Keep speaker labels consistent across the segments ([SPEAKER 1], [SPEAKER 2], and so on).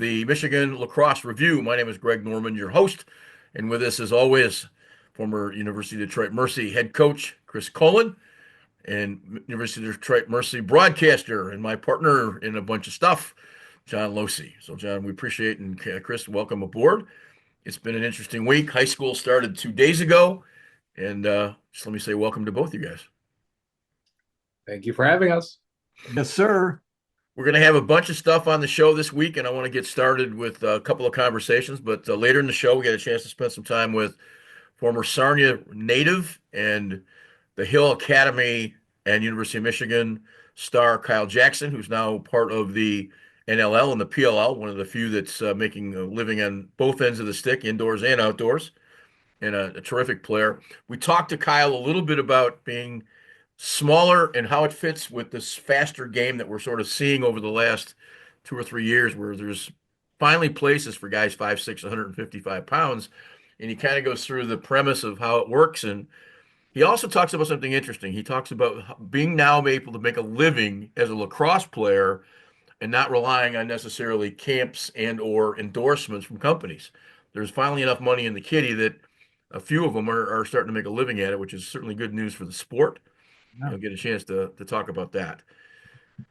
[SPEAKER 1] the Michigan Lacrosse Review. My name is Greg Norman, your host, and with us, as always, former University of Detroit Mercy head coach Chris Cullen and University of Detroit Mercy broadcaster and my partner in a bunch of stuff, John Losey. So, John, we appreciate and Chris, welcome aboard. It's been an interesting week. High school started 2 days ago, and just let me say welcome to both you guys.
[SPEAKER 2] Thank you for having us.
[SPEAKER 3] Yes, sir.
[SPEAKER 1] We're going to have a bunch of stuff on the show this week, and I want to get started with a couple of conversations. But later in the show, we get a chance to spend some time with former Sarnia native and the Hill Academy and University of Michigan star Kyle Jackson, who's now part of the NLL and the PLL, one of the few that's making a living on both ends of the stick, indoors and outdoors, and a terrific player. We talked to Kyle a little bit about being smaller and how it fits with this faster game that we're sort of seeing over the last 2 or 3 years, where there's finally places for guys 5'6", 155 pounds. And he kind of goes through the premise of how it works. And he also talks about something interesting. He talks about being now able to make a living as a lacrosse player and not relying on necessarily camps and or endorsements from companies. There's finally enough money in the kitty that a few of them are starting to make a living at it, which is certainly good news for the sport. You'll get a chance to talk about that.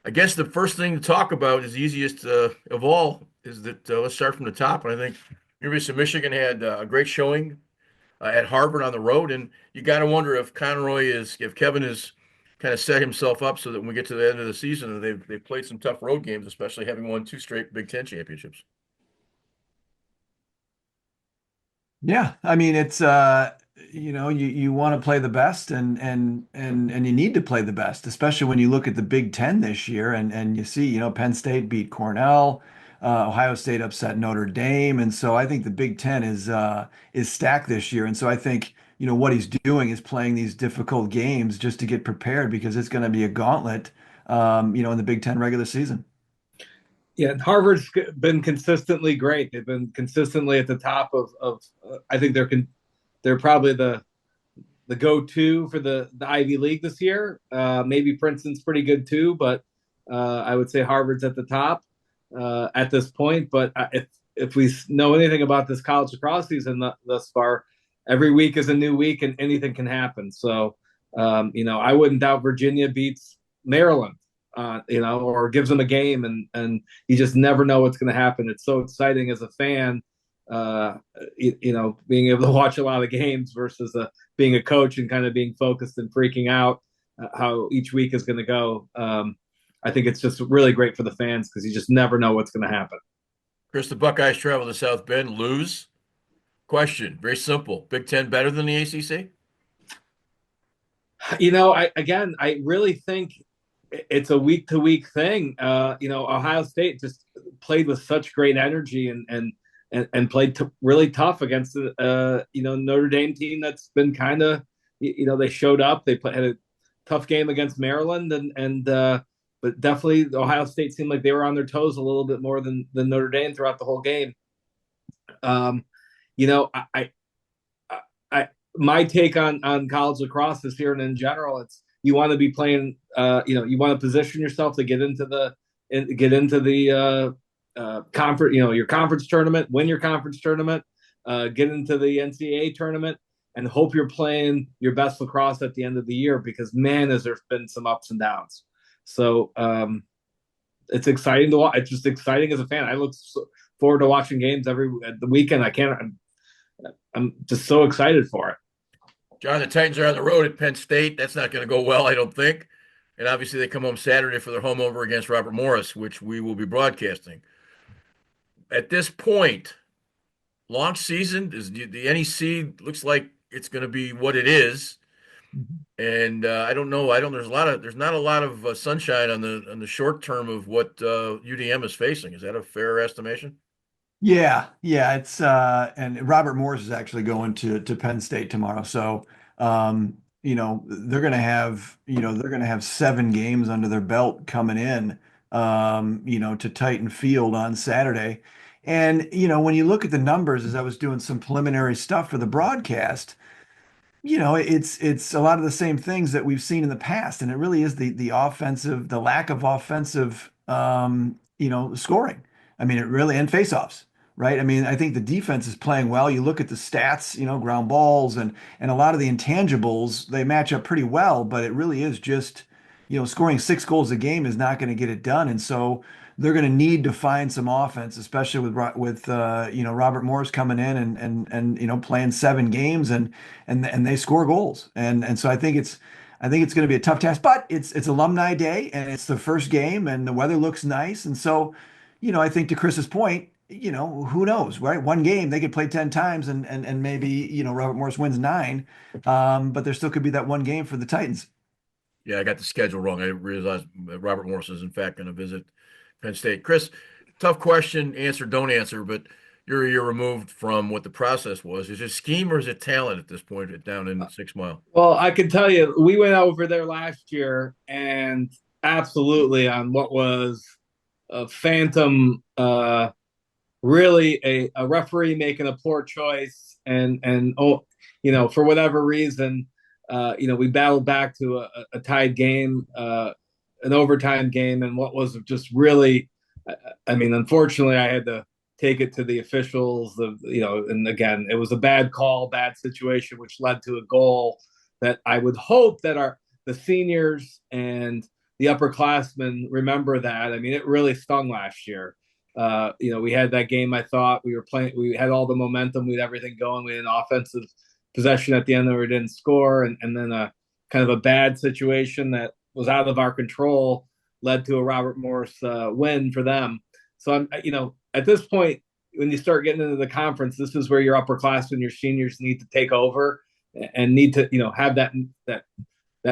[SPEAKER 1] I guess the first thing to talk about is the easiest of all is that let's start from the top. And I think University of Michigan had a great showing at Harvard on the road. And you got to wonder if Kevin has kind of set himself up so that when we get to the end of the season, they've played some tough road games, especially having won 2 straight Big Ten championships.
[SPEAKER 3] Yeah, I mean it's you want to play the best and you need to play the best, especially when you look at the Big Ten this year and you see, Penn State beat Cornell, Ohio State upset Notre Dame, and so I think the Big Ten is stacked this year. And so I think, what he's doing is playing these difficult games just to get prepared because it's going to be a gauntlet, in the Big Ten regular season.
[SPEAKER 2] Yeah, Harvard's been consistently great. They've been consistently at the top of I think they're probably the go-to for the Ivy League this year. Maybe Princeton's pretty good too, but I would say Harvard's at the top at this point. But if we know anything about this college lacrosse season thus far, every week is a new week and anything can happen. So I wouldn't doubt Virginia beats Maryland. Or gives them a game, and you just never know what's going to happen. It's so exciting as a fan, being able to watch a lot of games versus being a coach and kind of being focused and freaking out how each week is going to go. I think it's just really great for the fans because you just never know what's going to happen.
[SPEAKER 1] Chris, the Buckeyes travel to South Bend, lose. Question, very simple. Big Ten better than the ACC?
[SPEAKER 2] I really think it's a week to week thing. Ohio State just played with such great energy and played really tough against the Notre Dame team that's been kind of they showed up. They had a tough game against Maryland but definitely Ohio State seemed like they were on their toes a little bit more than Notre Dame throughout the whole game. My take on college lacrosse this year and in general, it's you want to be playing. You want to position yourself to get into the conference. Your conference tournament, win your conference tournament, get into the NCAA tournament, and hope you're playing your best lacrosse at the end of the year. Because man, has there been some ups and downs. So it's exciting to watch. It's just exciting as a fan. I look forward to watching games every the weekend. I'm just so excited for it.
[SPEAKER 1] John, the Titans are on the road at Penn State. That's not going to go well, I don't think. And obviously, they come home Saturday for their home over against Robert Morris, which we will be broadcasting. At this point, launch season, the NEC looks like it's going to be what it is. And I don't know. There's not a lot of sunshine on the short term of what UDM is facing. Is that a fair estimation?
[SPEAKER 3] Yeah, it's and Robert Morris is actually going to Penn State tomorrow. So they're gonna have 7 games under their belt coming in to Titan Field on Saturday. And when you look at the numbers, as I was doing some preliminary stuff for the broadcast, it's a lot of the same things that we've seen in the past, and it really is the lack of offensive scoring. I mean, it really, and faceoffs, right? I mean, I think the defense is playing well. You look at the stats, ground balls and a lot of the intangibles, they match up pretty well, but it really is just, scoring 6 goals a game is not going to get it done. And so they're going to need to find some offense, especially with Robert Morris coming in and playing 7 games and they score goals. And so I think it's going to be a tough task, but it's Alumni Day and it's the first game and the weather looks nice. And so, I think to Chris's point, who knows, right? One game they could play 10 times and maybe, Robert Morris wins 9. But there still could be that one game for the Titans.
[SPEAKER 1] Yeah, I got the schedule wrong. I realized Robert Morris is in fact going to visit Penn State. Chris, tough question, answer, don't answer, but you're a year removed from what the process was. Is it scheme or is it talent at this point down in 6 Mile?
[SPEAKER 2] Well, I can tell you, we went over there last year and absolutely on what was a phantom, really a referee making a poor choice, and for whatever reason, we battled back to a tied game, an overtime game, and what was just really, I mean, unfortunately, I had to take it to the officials. And again, it was a bad call, bad situation, which led to a goal that I would hope that the seniors and the upperclassmen remember that. I mean, it really stung last year. We had that game. I thought we were playing. We had all the momentum. We had everything going. We had an offensive possession at the end where we didn't score, and then a kind of a bad situation that was out of our control led to a Robert Morris win for them. So at this point, when you start getting into the conference, this is where your upperclassmen, your seniors need to take over and need to have that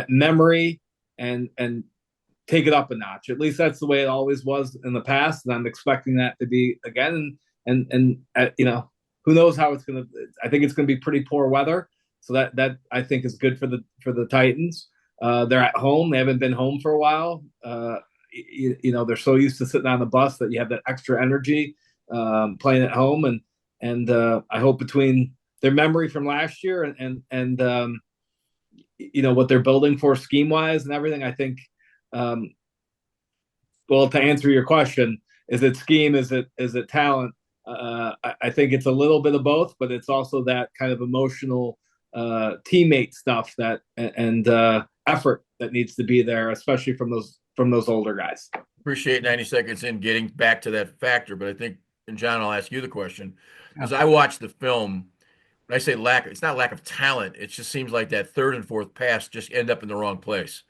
[SPEAKER 2] memory and take it up a notch. At least that's the way it always was in the past, and I'm expecting that to be again. And who knows how it's going to. I think it's going to be pretty poor weather, so that I think is good for the Titans. They're at home. They haven't been home for a while. They're so used to sitting on the bus that you have that extra energy playing at home, and I hope between their memory from last year and what they're building for scheme wise and everything, I think. Well, to answer your question, is it scheme? Is it talent? I think it's a little bit of both, but it's also that kind of emotional teammate stuff and effort that needs to be there, especially from those older guys.
[SPEAKER 1] Appreciate 90 seconds in getting back to that factor, but I think, and John, I'll ask you the question,
[SPEAKER 3] Yeah.
[SPEAKER 1] because I watched the film. When I say it's not lack of talent. It just seems like that third and fourth pass just end up in the wrong place.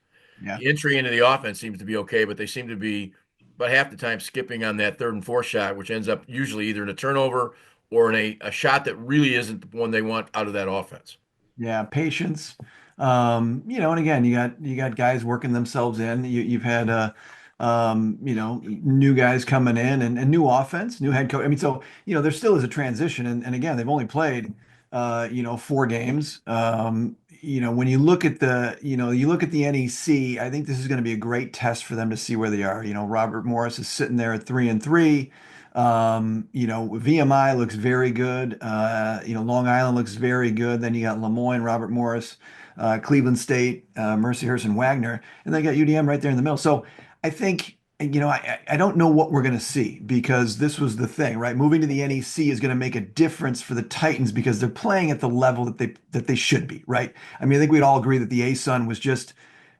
[SPEAKER 3] Yeah.
[SPEAKER 1] The entry into the offense seems to be okay, but they seem to be about half the time skipping on that third and fourth shot, which ends up usually either in a turnover or in a shot that really isn't the one they want out of that offense.
[SPEAKER 3] Yeah, patience. And again, you got guys working themselves in. You've had new guys coming in and new offense, new head coach. I mean, so there still is a transition, and again, they've only played 4 games. When you look at the NEC, I think this is going to be a great test for them to see where they are. Robert Morris is sitting there at 3-3. VMI looks very good. Long Island looks very good. Then you got Lemoyne, Robert Morris, Cleveland State, Mercyhurst, and Wagner, and they got UDM right there in the middle. So I think, I don't know what we're going to see because this was the thing, right? Moving to the NEC is going to make a difference for the Titans because they're playing at the level that they should be, right? I mean, I think we'd all agree that the ASUN was just,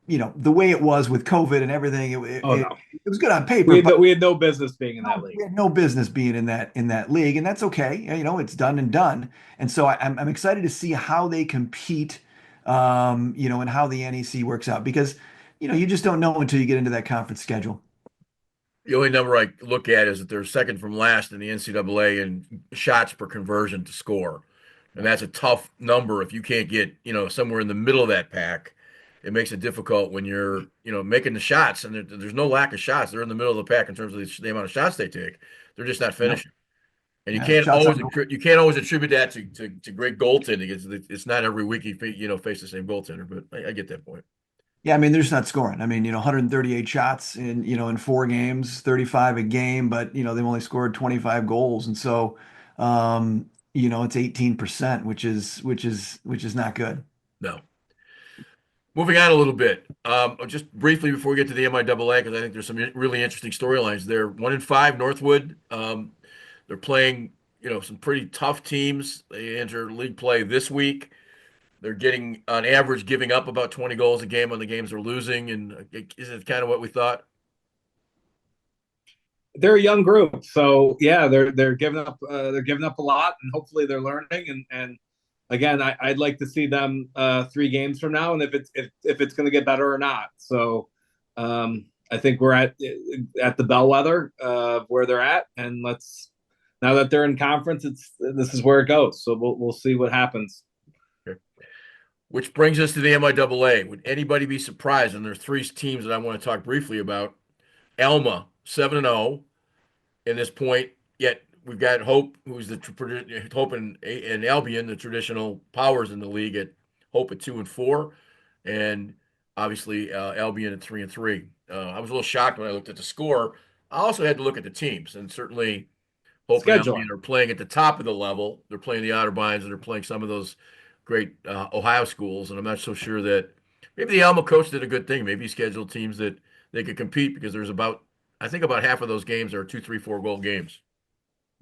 [SPEAKER 3] the way it was with COVID and everything.
[SPEAKER 2] Oh no,
[SPEAKER 3] it was good on paper, but
[SPEAKER 2] we had no business being in that
[SPEAKER 3] we
[SPEAKER 2] league.
[SPEAKER 3] had no business being in that league, and that's okay. It's done and done. And so I'm excited to see how they compete, and how the NEC works out because you just don't know until you get into that conference schedule.
[SPEAKER 1] The only number I look at is that they're second from last in the NCAA in shots per conversion to score. And that's a tough number if you can't get, somewhere in the middle of that pack. It makes it difficult when you're, making the shots, and there's no lack of shots. They're in the middle of the pack in terms of the amount of shots they take. They're just not
[SPEAKER 3] Yep.
[SPEAKER 1] finishing. And
[SPEAKER 3] Yeah, shots on goal.
[SPEAKER 1] you can't always attribute that to great goaltending. It's not every week you face the same goaltender, but I get that point.
[SPEAKER 3] Yeah, I mean, they're just not scoring. I mean, 138 shots in 4 games, 35 a game, but they've only scored 25 goals, and so it's 18%, which is not good.
[SPEAKER 1] No. Moving on a little bit, just briefly before we get to the MIAA, because I think there's some really interesting storylines there. 1-5 Northwood. They're playing, some pretty tough teams. They enter league play this week. They're getting, on average, giving up about 20 goals a game on the games they're losing. And is it kind of what we thought?
[SPEAKER 2] They're a young group, so yeah, they're giving up a lot, and hopefully they're learning. And again, I'd like to see them 3 games from now, and if it's going to get better or not. So I think we're at the bellwether of where they're at, and let's now that they're in conference, this is where it goes. So we'll see what happens.
[SPEAKER 1] Okay. Which brings us to the MIAA. Would anybody be surprised? And there's 3 teams that I want to talk briefly about. Alma, 7-0 in this point, yet we've got Hope, who's Hope and Albion, the traditional powers in the league, at Hope at 2-4, and obviously Albion at 3-3. I was a little shocked when I looked at the score. I also had to look at the teams, and certainly Hope and
[SPEAKER 2] Scheduling.
[SPEAKER 1] Albion are playing at the top of the level. They're playing the Otterbeins, and they're playing some of those great Ohio schools, and I'm not so sure that maybe the Alma coach did a good thing. Maybe he scheduled teams that they could compete, because there's I think about half of those games are 2, 3, 4 goal games.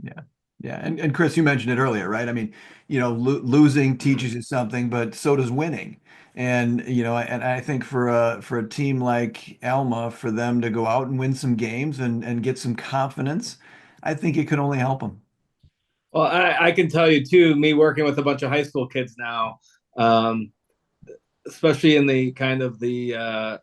[SPEAKER 3] Yeah. Yeah. And Chris, you mentioned it earlier, right? I mean, losing teaches you something, but so does winning. And, and I think for a team like Alma, for them to go out and win some games and get some confidence, I think it could only help them.
[SPEAKER 2] Well, I can tell you too. Me working with a bunch of high school kids now, um, especially in the kind of the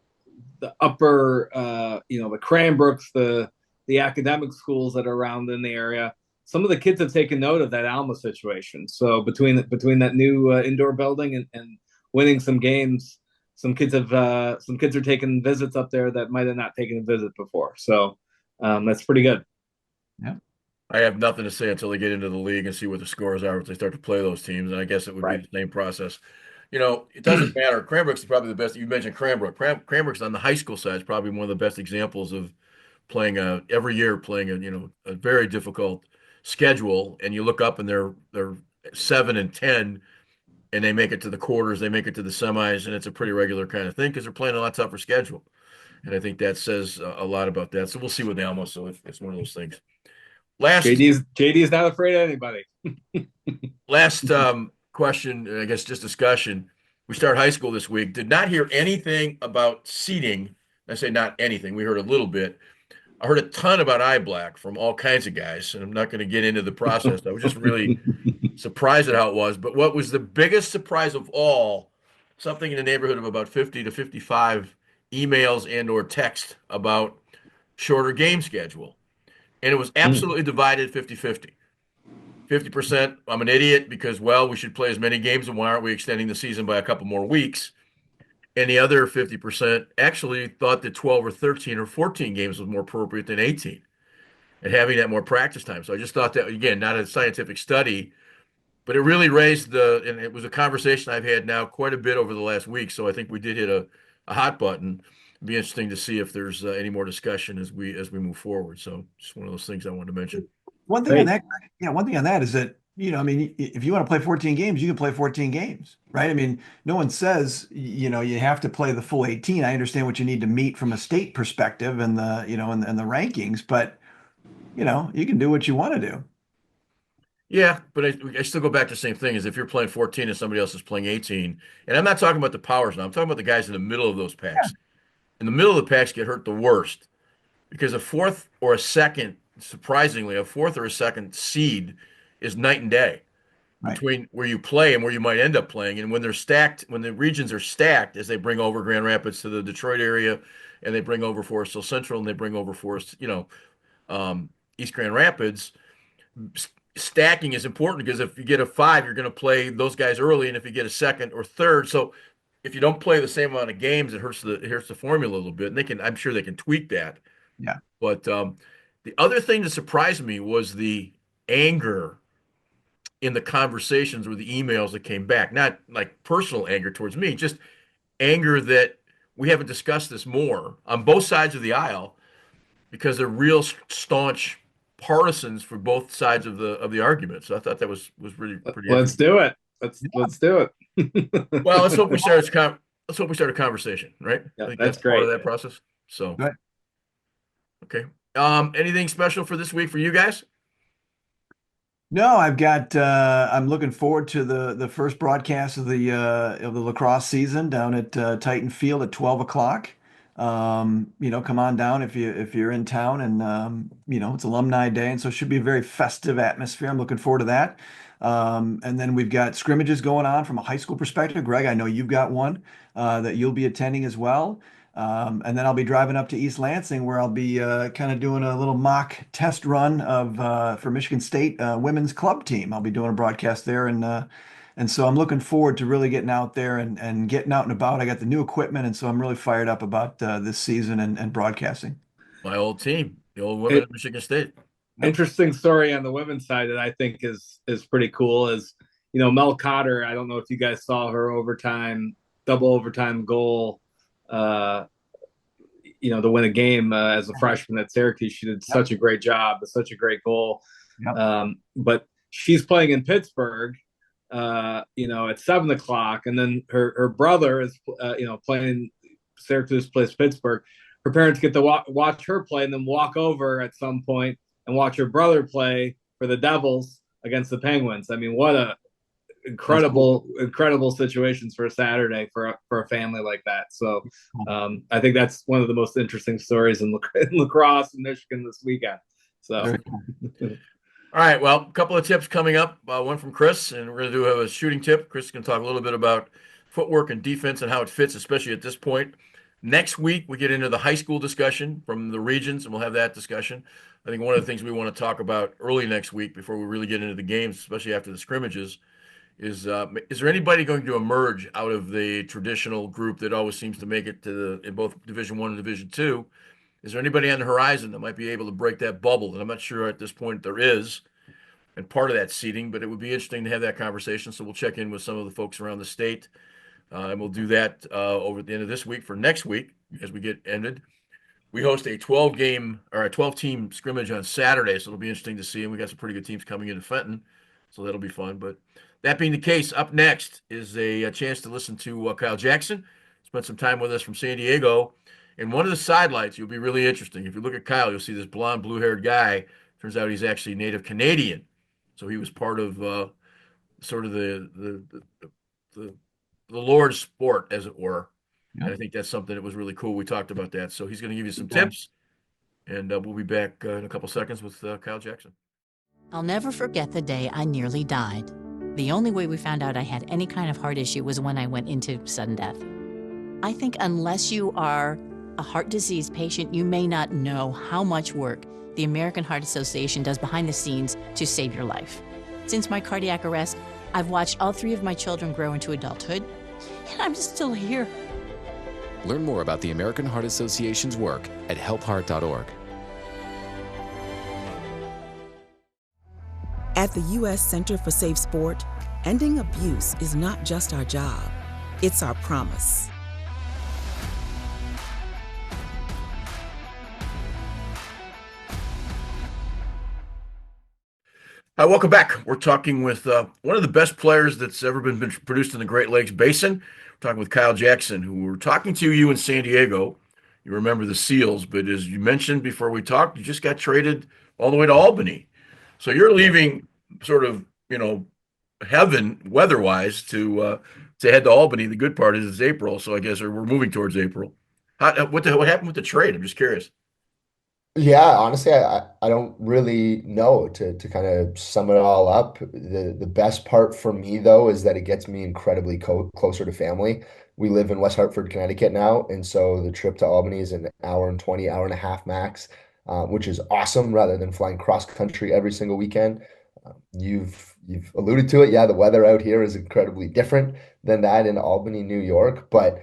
[SPEAKER 2] upper, the Cranbrooks, the academic schools that are around in the area. Some of the kids have taken note of that Alma situation. So between that new indoor building and winning some games, some kids are taking visits up there that might have not taken a visit before. So that's pretty good.
[SPEAKER 3] Yeah.
[SPEAKER 1] I have nothing to say until they get into the league and see what the scores are if they start to play those teams. And I guess it would be
[SPEAKER 2] Right.
[SPEAKER 1] the same process. It doesn't matter. Cranbrook's is probably the best. You mentioned Cranbrook. Cranbrook's on the high school side is probably one of the best examples of playing every year playing a very difficult schedule. And you look up and they're 7-10, and they make it to the quarters, they make it to the semis, and it's a pretty regular kind of thing because they're playing a lot tougher schedule. And I think that says a lot about that. So we'll see with Alma. So it's one of those things. Last
[SPEAKER 2] JD's not afraid of anybody.
[SPEAKER 1] last question, I guess just discussion. We start high school this week. Did not hear anything about seating. I say not anything. We heard a little bit. I heard a ton about eye black from all kinds of guys, and I'm not going to get into the process. I was just really surprised at how it was. But what was the biggest surprise of all, something in the neighborhood of about 50 to 55 emails and or text about shorter game schedule. And it was absolutely divided 50-50. 50%, I'm an idiot because, well, we should play as many games, and why aren't we extending the season by a couple more weeks? And the other 50% actually thought that 12 or 13 or 14 games was more appropriate than 18 and having that more practice time. So I just thought that, again, not a scientific study, but it really raised and it was a conversation I've had now quite a bit over the last week. So I think we did hit a hot button. It'd be interesting to see if there's any more discussion as we move forward. So just one of those things I wanted to mention.
[SPEAKER 3] One thing on that, one thing on that is that, I mean, if you want to play 14 games, you can play 14 games, right? I mean, no one says, you have to play the full 18. I understand what you need to meet from a state perspective and and the rankings, but, you can do what you want to do.
[SPEAKER 1] Yeah, but I still go back to the same thing as if you're playing 14 and somebody else is playing 18. And I'm not talking about the powers now. I'm talking about the guys in the middle of those packs. In the middle of the packs get hurt the worst because a fourth or a second, surprisingly, a fourth or a second seed is night and day
[SPEAKER 3] Right.
[SPEAKER 1] between where you play and where you might end up playing. And when they're stacked, when the regions are stacked, as they bring over Grand Rapids to the Detroit area, and they bring over Forest Hill Central, and they bring over East Grand Rapids, stacking is important because if you get a 5, you're going to play those guys early, and if you get a second or third, so if you don't play the same amount of games, it hurts the formula a little bit. And I'm sure they can tweak that.
[SPEAKER 3] Yeah.
[SPEAKER 1] But the other thing that surprised me was the anger in the conversations or the emails that came back. Not like personal anger towards me, just anger that we haven't discussed this more on both sides of the aisle because they're real staunch partisans for both sides of the argument. So I thought that was really pretty
[SPEAKER 2] Let's
[SPEAKER 1] interesting.
[SPEAKER 2] do it. Let's do it.
[SPEAKER 1] Well, let's hope we start let's hope we start a conversation, right?
[SPEAKER 2] Yeah,
[SPEAKER 1] I think
[SPEAKER 2] that's
[SPEAKER 1] that's part of
[SPEAKER 2] great.
[SPEAKER 1] that process. So,
[SPEAKER 3] Right.
[SPEAKER 1] okay. Anything special for this week for you guys?
[SPEAKER 3] No, I've got I'm looking forward to the first broadcast of the lacrosse season down at Titan Field at 12 o'clock. Come on down if you're in town and it's Alumni Day, and so it should be a very festive atmosphere. I'm looking forward to that. And then we've got scrimmages going on from a high school perspective. Greg, I know you've got one that you'll be attending as well. And then I'll be driving up to East Lansing where I'll be kind of doing a little mock test run of for Michigan State women's club team. I'll be doing a broadcast there, and so I'm looking forward to really getting out there and getting out and about. I got the new equipment, and so I'm really fired up about this season and broadcasting.
[SPEAKER 1] My old team, the old women
[SPEAKER 2] It,
[SPEAKER 1] at Michigan State.
[SPEAKER 3] Yep.
[SPEAKER 2] Interesting story on the women's side that I think is pretty cool is, Mel Cotter. I don't know if you guys saw her double overtime goal, to win a game as a freshman at Syracuse. She did
[SPEAKER 3] Yep.
[SPEAKER 2] such a great job, such a great goal.
[SPEAKER 3] Yep.
[SPEAKER 2] But she's playing in Pittsburgh, at 7 o'clock, and then her brother is, playing. Syracuse plays Pittsburgh. Her parents get to watch her play and then walk over at some point and watch her brother play for the Devils against the Penguins. I mean, what a incredible situations for a Saturday for a family like that. So I think that's one of the most interesting stories in lacrosse in Michigan this weekend. So
[SPEAKER 3] Very cool.
[SPEAKER 1] All right. Well, a couple of tips coming up. One from Chris, and we're going to do a shooting tip. Chris can talk a little bit about footwork and defense and how it fits, especially at this point. Next week, we get into the high school discussion from the regions, and we'll have that discussion. I think one of the things we want to talk about early next week before we really get into the games, especially after the scrimmages, is there anybody going to emerge out of the traditional group that always seems to make it to in both Division One and Division Two? Is there anybody on the horizon that might be able to break that bubble? And I'm not sure at this point there is, and part of that seating, but it would be interesting to have that conversation. So we'll check in with some of the folks around the state, and we'll do that over the end of this week. For next week, as we get ended, we host a 12-team scrimmage on Saturday, so it'll be interesting to see. And we got some pretty good teams coming into Fenton, so that'll be fun. But that being the case, up next is a chance to listen to Kyle Jackson. Spent some time with us from San Diego. And one of the sidelights, you'll be really interesting. If you look at Kyle, you'll see this blonde, blue-haired guy. Turns out he's actually native Canadian. So he was part of sort of the Lord's sport, as it were.
[SPEAKER 3] Yeah.
[SPEAKER 1] And I think that's something that was really cool. We talked about that. So he's going to give you some tips, and we'll be back in a couple seconds with Kyle Jackson.
[SPEAKER 4] I'll never forget the day I nearly died. The only way we found out I had any kind of heart issue was when I went into sudden death. I think unless you are a heart disease patient, you may not know how much work the American Heart Association does behind the scenes to save your life. Since my cardiac arrest, I've watched all 3 of my children grow into adulthood, and I'm still here.
[SPEAKER 5] Learn more about the American Heart Association's work at helpheart.org.
[SPEAKER 6] At the U.S. Center for Safe Sport, ending abuse is not just our job, it's our promise.
[SPEAKER 1] Hi, welcome back. We're talking with one of the best players that's ever been produced in the Great Lakes Basin. We're talking with Kyle Jackson, who we're talking to you in San Diego. You remember the Seals, but as you mentioned before we talked, you just got traded all the way to Albany. So you're leaving sort of, heaven weather-wise to head to Albany. The good part is it's April, so I guess we're moving towards April. What happened with the trade? I'm just curious.
[SPEAKER 7] Yeah, honestly, I don't really know to kind of sum it all up. The best part for me though is that it gets me incredibly closer to family. We live in West Hartford, Connecticut now, and so the trip to Albany is an hour and 20, hour and a half max, which is awesome rather than flying cross country every single weekend. You've alluded to it. Yeah, the weather out here is incredibly different than that in Albany, New York, but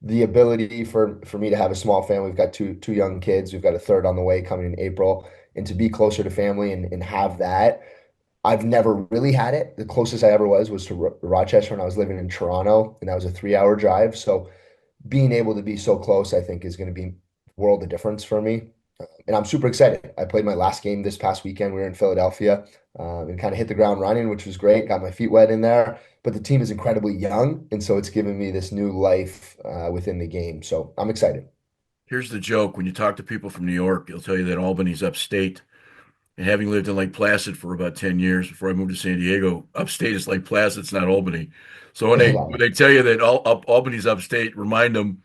[SPEAKER 7] the ability for me to have a small family. We've got two young kids. We've got a third on the way coming in April, and to be closer to family and have that. I've never really had it. The closest I ever was to Rochester when I was living in Toronto, and that was a 3-hour drive. So being able to be so close, I think, is going to be a world of difference for me. And I'm super excited. I played my last game this past weekend. We were in Philadelphia, and kind of hit the ground running, which was great. Got my feet wet in there. But the team is incredibly young, and so it's given me this new life within the game. So I'm excited.
[SPEAKER 1] Here's the joke. When you talk to people from New York, they'll tell you that Albany's upstate. And having lived in Lake Placid for about 10 years before I moved to San Diego, upstate is Lake Placid, it's not Albany. So when
[SPEAKER 7] I
[SPEAKER 1] they
[SPEAKER 7] love
[SPEAKER 1] when
[SPEAKER 7] it.
[SPEAKER 1] they tell you that Albany's upstate, remind them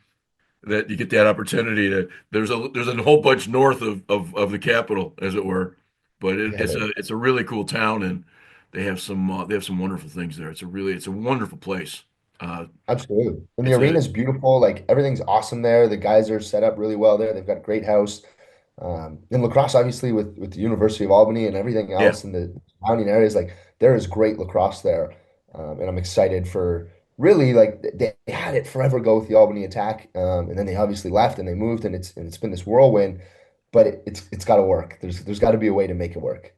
[SPEAKER 1] that you get that opportunity to there's a whole bunch north of the capital, as it were. But
[SPEAKER 7] Yeah,
[SPEAKER 1] it's a really cool town, and they have some wonderful things there. It's a wonderful place. Uh,
[SPEAKER 7] absolutely. And the
[SPEAKER 1] it's
[SPEAKER 7] arena
[SPEAKER 1] a
[SPEAKER 7] is beautiful. Like everything's awesome there. The guys are set up really well there. They've got a great house. And lacrosse, obviously, with the University of Albany and everything
[SPEAKER 1] Yeah.
[SPEAKER 7] else in the surrounding areas, like there is great lacrosse there. And I'm excited for really like they had it forever ago with the Albany attack. And then they obviously left and they moved and it's been this whirlwind, but it's got to work. There's got to be a way to make it work.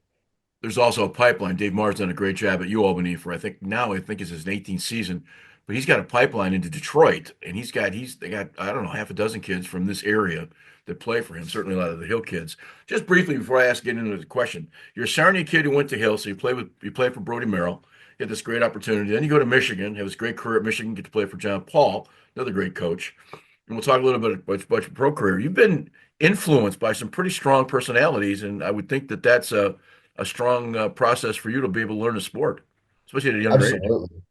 [SPEAKER 1] There's also a pipeline. Dave Marr's done a great job at UAlbany for I think it's his 18th season, but he's got a pipeline into Detroit, and they got I don't know half a dozen kids from this area that play for him. Certainly a lot of the Hill kids. Just briefly before I get into the question, you're a Sarnia kid who went to Hill, so you play for Brody Merrill. You had this great opportunity. Then you go to Michigan, have this great career at Michigan, get to play for John Paul, another great coach. And we'll talk a little bit about your pro career. You've been influenced by some pretty strong personalities, and I would think that that's a strong process for you to be able to learn a sport, especially at a younger age.
[SPEAKER 7] Absolutely.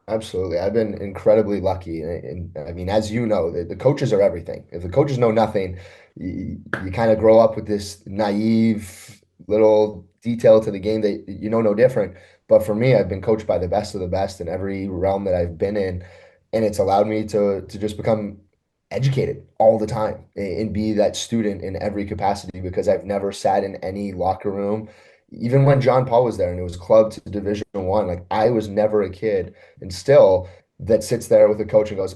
[SPEAKER 7] Absolutely. I've been incredibly lucky. And I mean, as you know, the coaches are everything. If the coaches know nothing, you kind of grow up with this naive little detail to the game that you know no different. But for me, I've been coached by the best of the best in every realm that I've been in. And it's allowed me to just become educated all the time and be that student in every capacity because I've never sat in any locker room. Even when John Paul was there and it was clubbed to Division 1, like I was never a kid and still that sits there with a coach and goes,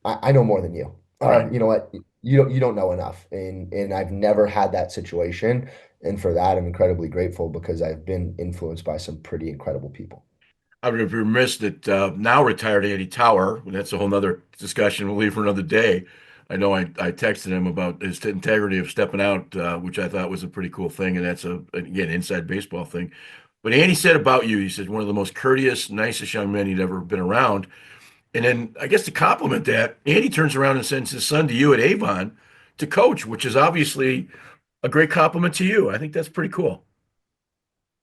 [SPEAKER 7] I know more than you.
[SPEAKER 1] Right.
[SPEAKER 7] Or you know what? You don't know enough. And I've never had that situation. And for that, I'm incredibly grateful because I've been influenced by some pretty incredible people.
[SPEAKER 1] I would be remiss that now retired Andy Tower. That's a whole nother discussion. We'll leave for another day. I know I texted him about his integrity of stepping out, which I thought was a pretty cool thing, and that's again inside baseball thing. But Andy said about you, he said one of the most courteous, nicest young men he'd ever been around. And then I guess to compliment that, Andy turns around and sends his son to you at Avon to coach, which is obviously a great compliment to you. I think that's pretty cool.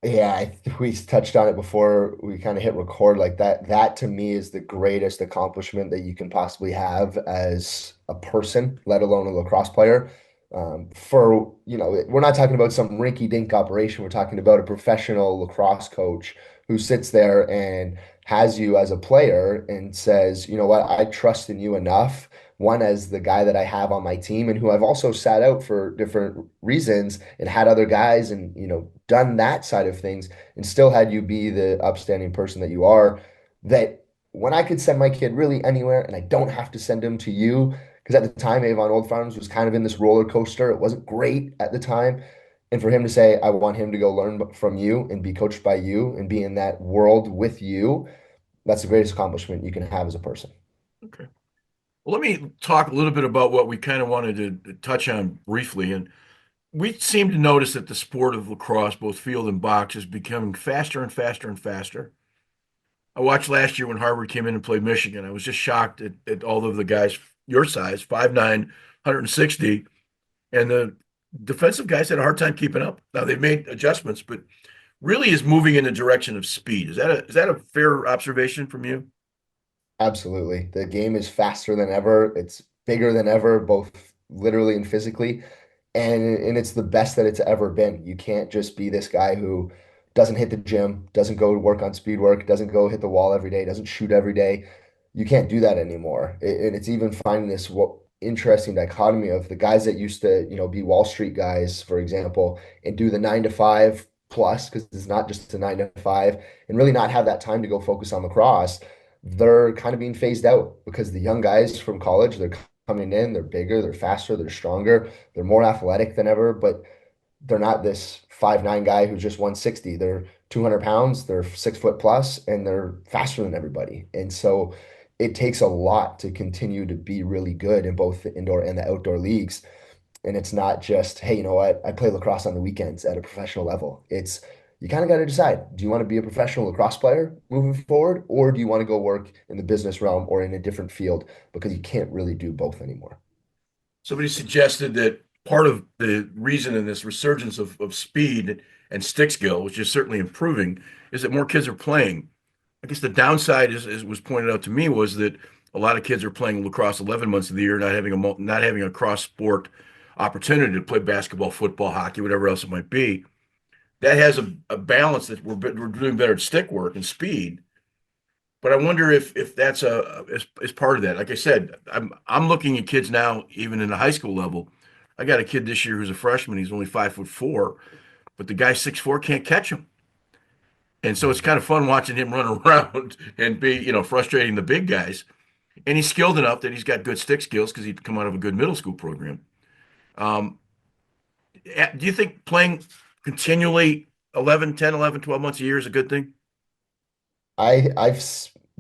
[SPEAKER 7] Yeah, we touched on it before we kind of hit record. Like that to me is the greatest accomplishment that you can possibly have as a person, let alone a lacrosse player. We're not talking about some rinky-dink operation. We're talking about a professional lacrosse coach who sits there and has you as a player and says, you know what, I trust in you enough. One, as the guy that I have on my team and who I've also sat out for different reasons and had other guys and, done that side of things and still had you be the upstanding person that you are, that when I could send my kid really anywhere and I don't have to send him to you, because at the time Avon Old Farms was kind of in this roller coaster. It wasn't great at the time. And for him to say, I want him to go learn from you and be coached by you and be in that world with you, that's the greatest accomplishment you can have as a person.
[SPEAKER 1] Okay. Well, let me talk a little bit about what we kind of wanted to touch on briefly. And we seem to notice that the sport of lacrosse, both field and box, is becoming faster and faster and faster. I watched last year when Harvard came in and played Michigan. I was just shocked at all of the guys your size, 5'9", 160, and the defensive guys had a hard time keeping up. Now they've made adjustments, but really is moving in the direction of speed. Is that a fair observation from you?
[SPEAKER 7] Absolutely. The game is faster than ever. It's bigger than ever, both literally and physically. And it's the best that it's ever been. You can't just be this guy who doesn't hit the gym, doesn't go work on speed work, doesn't go hit the wall every day, doesn't shoot every day. You can't do that anymore. And it's even finding this interesting dichotomy of the guys that used to, be Wall Street guys, for example, and do the 9 to 5 plus, because it's not just a 9 to 5, and really not have that time to go focus on lacrosse. They're kind of being phased out because the young guys from college, they're coming in, they're bigger, they're faster, they're stronger, they're more athletic than ever, but they're not this 5'9" guy who's just 160. They're 200 pounds, they're 6 foot plus, and they're faster than everybody. And so it takes a lot to continue to be really good in both the indoor and the outdoor leagues. And it's not just, hey, you know what? I play lacrosse on the weekends at a professional level. It's you kind of got to decide, do you want to be a professional lacrosse player moving forward, or do you want to go work in the business realm or in a different field because you can't really do both anymore?
[SPEAKER 1] Somebody suggested that part of the reason in this resurgence of speed and stick skill, which is certainly improving, is that more kids are playing. I guess the downside is was pointed out to me was that a lot of kids are playing lacrosse 11 months of the year, not having a cross sport opportunity to play basketball, football, hockey, whatever else it might be. That has a balance that we're doing better at stick work and speed. But I wonder if that's is part of that. Like I said, I'm looking at kids now, even in the high school level. I got a kid this year who's a freshman. He's only 5'4", but the guy 6'4" can't catch him. And so it's kind of fun watching him run around and be, frustrating the big guys. And he's skilled enough that he's got good stick skills because he'd come out of a good middle school program. Um, do you think playing continually 11, 10, 11, 12 months a year is a good thing?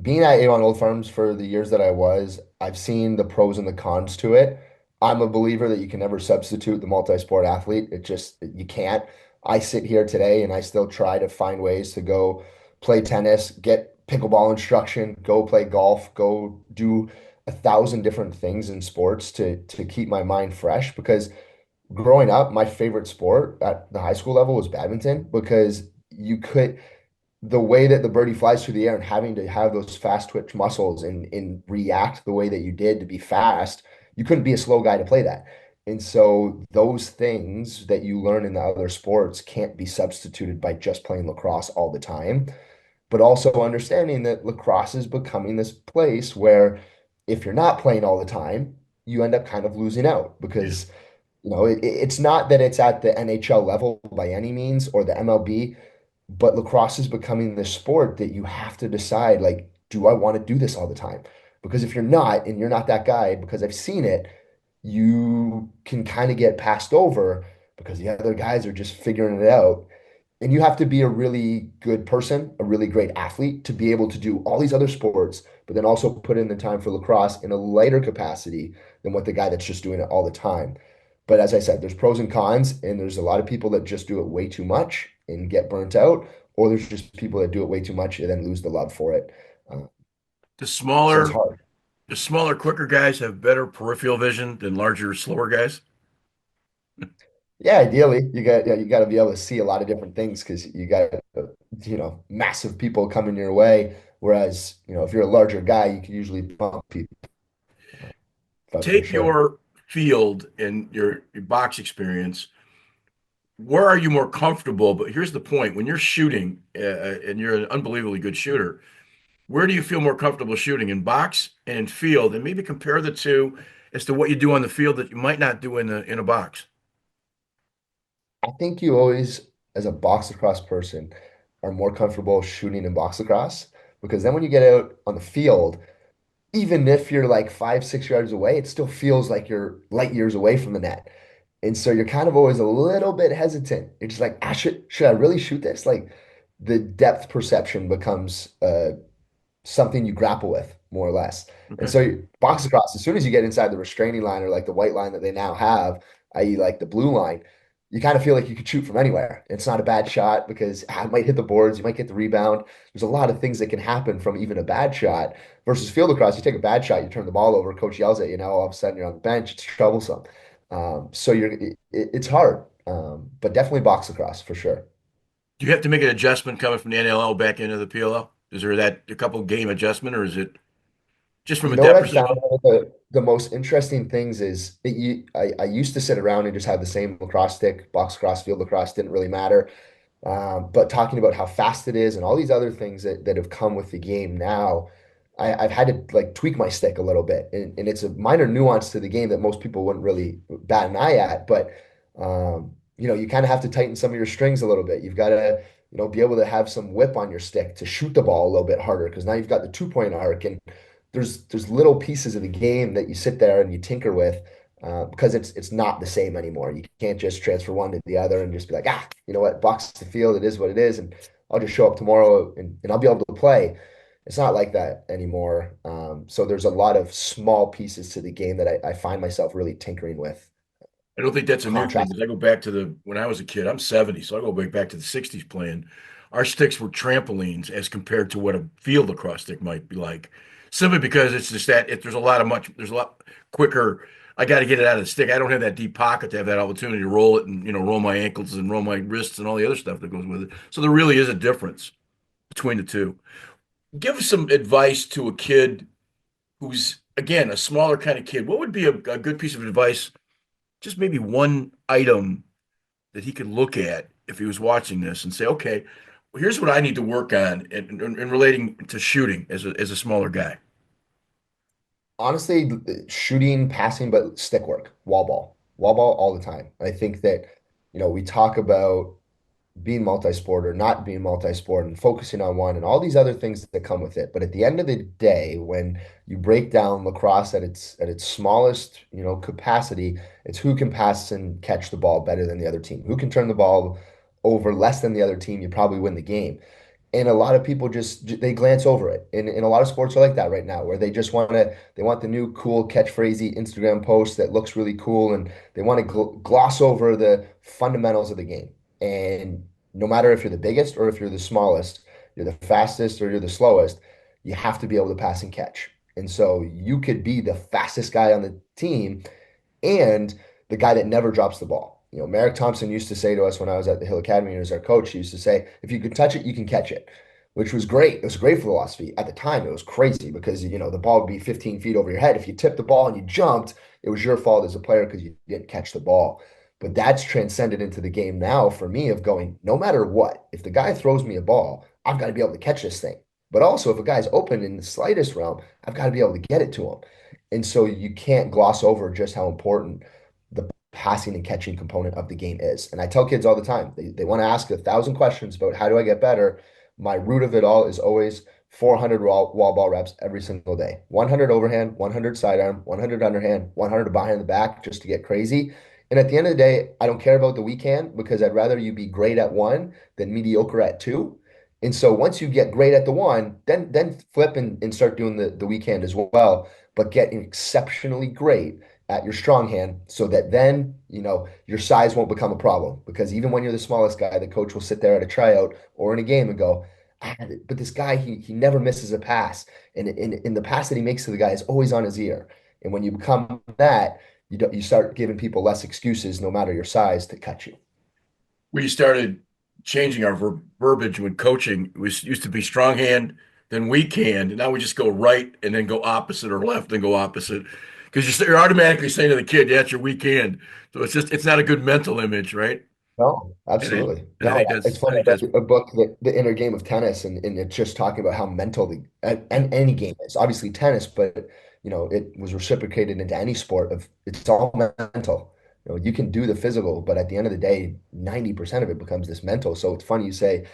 [SPEAKER 7] Been at Avon Old Farms for the years that I was, I've seen the pros and the cons to it. I'm a believer that you can never substitute the multi-sport athlete. It just you can't. I sit here today and I still try to find ways to go play tennis, get pickleball instruction, go play golf, go do 1,000 different things in sports to keep my mind fresh because growing up, my favorite sport at the high school level was badminton because you could the way that the birdie flies through the air and having to have those fast twitch muscles and react the way that you did to be fast, you couldn't be a slow guy to play that. And so those things that you learn in the other sports can't be substituted by just playing lacrosse all the time. But also understanding that lacrosse is becoming this place where if you're not playing all the time, you end up kind of losing out
[SPEAKER 1] Yeah.
[SPEAKER 7] because it's not that it's at the NHL level by any means or the MLB, but lacrosse is becoming this sport that you have to decide, like, do I want to do this all the time? Because if you're not, and you're not that guy, because I've seen it, you can kind of get passed over because the other guys are just figuring it out. And you have to be a really good person, a really great athlete to be able to do all these other sports, but then also put in the time for lacrosse in a lighter capacity than what the guy that's just doing it all the time. But as I said, there's pros and cons, and there's a lot of people that just do it way too much and get burnt out, or there's just people that do it way too much and then lose the love for it. Uh,
[SPEAKER 1] The
[SPEAKER 7] so it's
[SPEAKER 1] smaller,
[SPEAKER 7] hard.
[SPEAKER 1] the smaller, quicker guys have better peripheral vision than larger, slower guys.
[SPEAKER 7] Yeah, ideally, you got to be able to see a lot of different things because you got massive people coming your way. Whereas if you're a larger guy, you can usually bump people. But for
[SPEAKER 1] Take
[SPEAKER 7] sure.
[SPEAKER 1] your field and your box experience. Where are you more comfortable? But here's the point: when you're shooting, and you're an unbelievably good shooter, where do you feel more comfortable shooting, in box and in field? And maybe compare the two as to what you do on the field that you might not do in a box.
[SPEAKER 7] I think you always, as a box lacrosse person, are more comfortable shooting in box lacrosse because then when you get out on the field, even if you're like 5, 6 yards away, it still feels like you're light years away from the net. And so you're kind of always a little bit hesitant. You're just like, should I really shoot this? Like the depth perception becomes something you grapple with more or less. And
[SPEAKER 1] Okay.
[SPEAKER 7] so box across, as soon as you get inside the restraining line or like the white line that they now have, i.e. like the blue line, you kind of feel like you could shoot from anywhere. It's not a bad shot because it might hit the boards, you might get the rebound. There's a lot of things that can happen from even a bad shot versus field lacrosse. You take a bad shot, you turn the ball over, coach yells at you, now all of a sudden you're on the bench. It's troublesome. So it's hard, but definitely box lacrosse for sure.
[SPEAKER 1] Do you have to make an adjustment coming from the NLL back into the PLL? Is there that a couple game adjustment, or is it just from
[SPEAKER 7] You
[SPEAKER 1] a
[SPEAKER 7] know what
[SPEAKER 1] depth
[SPEAKER 7] I found
[SPEAKER 1] perception?
[SPEAKER 7] one of the most interesting things is I used to sit around and just have the same lacrosse stick, box lacrosse, field lacrosse, didn't really matter. But talking about how fast it is and all these other things that have come with the game now, I've had to like tweak my stick a little bit. And it's a minor nuance to the game that most people wouldn't really bat an eye at. But, you kind of have to tighten some of your strings a little bit. You've got to, be able to have some whip on your stick to shoot the ball a little bit harder because now you've got the 2 point arc. And there's little pieces of the game that you sit there and you tinker with because it's not the same anymore. You can't just transfer one to the other and just be like, you know what, box the field, it is what it is, and I'll just show up tomorrow and I'll be able to play. It's not like that anymore. So there's a lot of small pieces to the game that I find myself really tinkering with.
[SPEAKER 1] I don't think that's a new thing
[SPEAKER 7] contrast.
[SPEAKER 1] because I go back to when I was a kid. I'm 70, so I go back to the 60s playing. Our sticks were trampolines as compared to what a field lacrosse stick might be like. Simply because it's just that there's a lot quicker. I got to get it out of the stick. I don't have that deep pocket to have that opportunity to roll it and roll my ankles and roll my wrists and all the other stuff that goes with it. So there really is a difference between the two. Give us some advice to a kid who's again a smaller kind of kid. What would be a good piece of advice? Just maybe one item that he could look at if he was watching this and say, okay, well, here's what I need to work on in relating to shooting as a smaller guy.
[SPEAKER 7] Honestly, shooting, passing, but stick work, wall ball all the time. I think that, we talk about being multi-sport or not being multi-sport and focusing on one and all these other things that come with it. But at the end of the day, when you break down lacrosse at its smallest, capacity, it's who can pass and catch the ball better than the other team. Who can turn the ball over less than the other team, you probably win the game. And a lot of people they glance over it. And a lot of sports are like that right now, where they just they want the new cool catchphrasey Instagram post that looks really cool, and they want to gloss over the fundamentals of the game. And no matter if you're the biggest or if you're the smallest, you're the fastest or you're the slowest, you have to be able to pass and catch. And so you could be the fastest guy on the team and the guy that never drops the ball. Merrick Thompson used to say to us when I was at the Hill Academy, he was our coach, he used to say, if you can touch it, you can catch it, which was great. It was a great philosophy. At the time, it was crazy because, the ball would be 15 feet over your head. If you tipped the ball and you jumped, it was your fault as a player because you didn't catch the ball. But that's transcended into the game now for me of going, no matter what, if the guy throws me a ball, I've got to be able to catch this thing. But also, if a guy's open in the slightest realm, I've got to be able to get it to him. And so you can't gloss over just how important the passing and catching component of the game is. And I tell kids all the time, they want to ask 1,000 questions about how do I get better. My root of it all is always 400 wall ball reps every single day. 100 overhand, 100 sidearm, 100 underhand, 100 behind the back just to get crazy. And at the end of the day, I don't care about the weekend because I'd rather you be great at one than mediocre at two. And so once you get great at the one, then flip and start doing the weekend as well, but get exceptionally great at your strong hand so that then, your size won't become a problem. Because even when you're the smallest guy, the coach will sit there at a tryout or in a game and go, but this guy, he never misses a pass. And in the pass that he makes to the guy is always on his ear. And when you become that, you start giving people less excuses, no matter your size, to cut you.
[SPEAKER 1] We started changing our verbiage when coaching. It used to be strong hand, then weak hand, and now we just go right and then go opposite or left and go opposite because you're automatically saying to the kid, "Yeah, it's your weak hand." So it's not a good mental image, right?
[SPEAKER 7] No,
[SPEAKER 1] And I,
[SPEAKER 7] absolutely.
[SPEAKER 1] and I
[SPEAKER 7] No,
[SPEAKER 1] think
[SPEAKER 7] it's
[SPEAKER 1] that's I
[SPEAKER 7] funny.
[SPEAKER 1] think
[SPEAKER 7] I read
[SPEAKER 1] that's
[SPEAKER 7] a book, the Inner Game of Tennis, and it's just talking about how mental and any game is. Obviously tennis, but it was reciprocated into any sport of it's all mental. You can do the physical, but at the end of the day, 90% of it becomes this mental. So it's funny you say,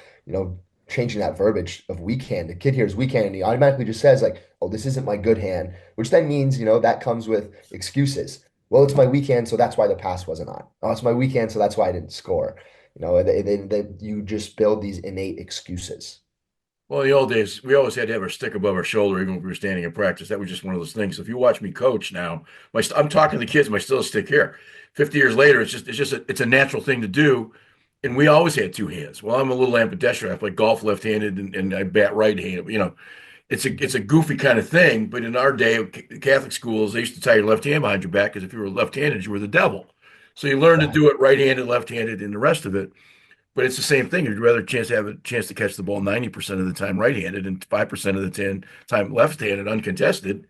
[SPEAKER 7] changing that verbiage of weak hand. The kid hears weak hand and he automatically just says like, oh, this isn't my good hand, which then means, that comes with excuses. Well, it's my weekend, so that's why the pass wasn't on. Oh, it's my weekend, so that's why I didn't score. You just build these innate excuses.
[SPEAKER 1] well, in the old days, we always had to have our stick above our shoulder, even if we were standing in practice. That was just one of those things. So if you watch me coach now, I'm talking to the kids, my still stick here. 50 years later, it's a natural thing to do. And we always had two hands. Well, I'm a little ambidextrous. I play golf left-handed and I bat right-handed. It's a goofy kind of thing. But in our day, Catholic schools, they used to tie your left hand behind your back because if you were left-handed, you were the devil. So you learn to
[SPEAKER 7] Yeah.
[SPEAKER 1] do it right-handed, left-handed, and the rest of it. But it's the same thing. You'd rather have a chance to catch the ball 90% of the time right-handed and 5% of the time left-handed, uncontested.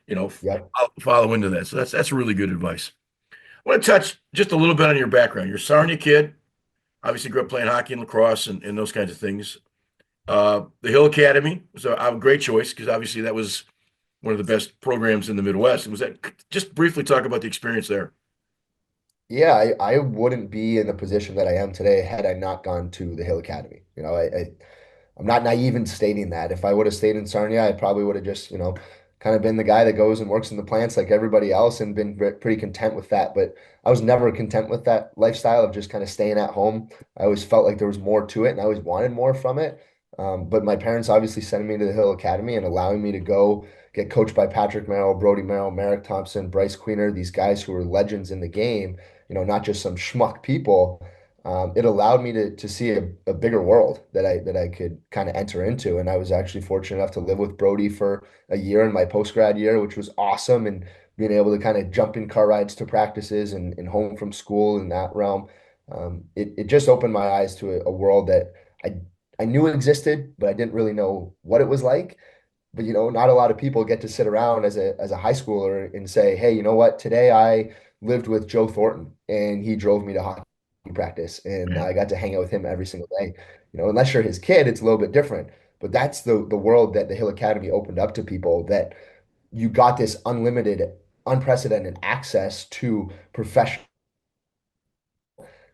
[SPEAKER 7] Yep.
[SPEAKER 1] Follow into that. So that's really good advice. I want to touch just a little bit on your background. You're a Sarnia kid. Obviously, grew up playing hockey and lacrosse and those kinds of things. The Hill Academy was a great choice because obviously that was one of the best programs in the Midwest. And was that just briefly talk about the experience there?
[SPEAKER 7] Yeah, I wouldn't be in the position that I am today had I not gone to the Hill Academy. I'm not naive in stating that. If I would have stayed in Sarnia, I probably would have just, kind of been the guy that goes and works in the plants like everybody else and been pretty content with that. But I was never content with that lifestyle of just kind of staying at home. I always felt like there was more to it and I always wanted more from it. But my parents obviously sending me to the Hill Academy and allowing me to go get coached by Patrick Merrill, Brody Merrill, Merrick Thompson, Bryce Queener, these guys who are legends in the game, not just some schmuck people. It allowed me to see a bigger world that I could kind of enter into. And I was actually fortunate enough to live with Brody for a year in my post grad year, which was awesome. And being able to kind of jump in car rides to practices and home from school in that realm. It just opened my eyes to a world that I knew it existed, but I didn't really know what it was like. But not a lot of people get to sit around as a high schooler and say, hey, you know what? Today I lived with Joe Thornton and he drove me to hockey practice and
[SPEAKER 1] Right.
[SPEAKER 7] I got to hang out with him every single day. Unless you're his kid, it's a little bit different. But that's the world that the Hill Academy opened up to people, that you got this unlimited, unprecedented access to professional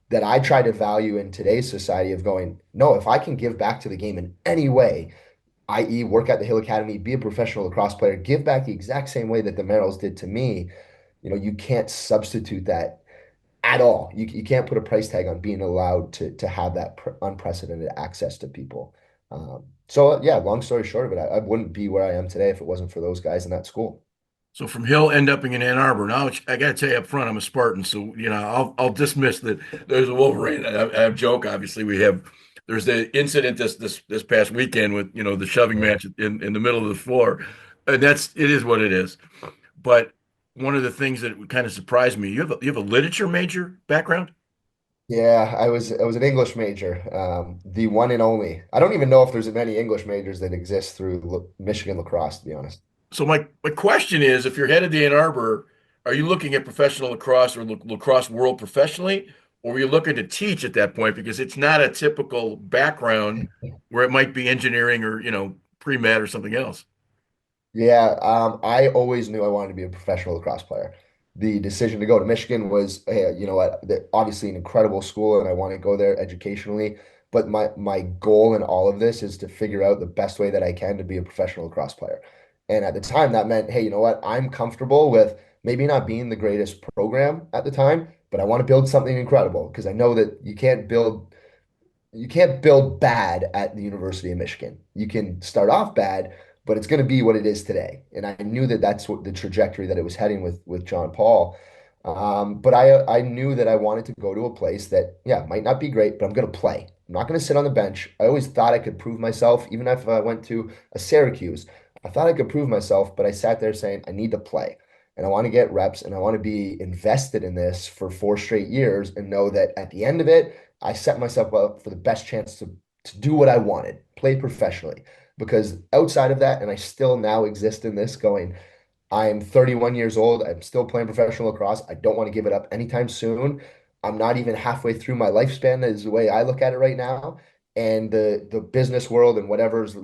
[SPEAKER 7] that I try to value in today's society of going, no, if I can give back to the game in any way, i.e., work at the Hill Academy, be a professional lacrosse player, give back the exact same way that the Merrills did to me, you can't substitute that at all. You can't put a price tag on being allowed to have that unprecedented access to people. So yeah, long story short of it, I wouldn't be where I am today if it wasn't for those guys in that school.
[SPEAKER 1] So from Hill end up in Ann Arbor. Now I got to tell you up front, I'm a Spartan, so I'll dismiss that there's a Wolverine. I joke. Obviously, there's the incident this past weekend with the shoving
[SPEAKER 7] Yeah.
[SPEAKER 1] match in the middle of the floor, and it is what it is. But one of the things that kind of surprised me, you have a literature major background.
[SPEAKER 7] Yeah, I was an English major, the one and only. I don't even know if there's many English majors that exist through Michigan lacrosse, to be honest.
[SPEAKER 1] So my question is, if you're headed to Ann Arbor, are you looking at professional lacrosse or lacrosse world professionally, or are you looking to teach at that point? Because it's not a typical background where it might be engineering or pre-med or something else.
[SPEAKER 7] Yeah, I always knew I wanted to be a professional lacrosse player. The decision to go to Michigan was, hey, you know what, obviously an incredible school, and I want to go there educationally. But my goal in all of this is to figure out the best way that I can to be a professional lacrosse player. And at the time, that meant, hey, you know what, I'm comfortable with maybe not being the greatest program at the time, but I want to build something incredible because I know that you can't build bad at the University of Michigan. You can start off bad, but it's going to be what it is today. And I knew that that's what the trajectory that it was heading with John Paul. But I knew that I wanted to go to a place that, yeah, might not be great, but I'm going to play. I'm not going to sit on the bench. I always thought I could prove myself, even if I went to a Syracuse. I thought I could prove myself, but I sat there saying, I need to play. And I want to get reps and I want to be invested in this for 4 straight years and know that at the end of it, I set myself up for the best chance to do what I wanted, play professionally. Because outside of that, and I still now exist in this going, I'm 31 years old. I'm still playing professional lacrosse. I don't want to give it up anytime soon. I'm not even halfway through my lifespan, is the way I look at it right now. And the business world and whatever's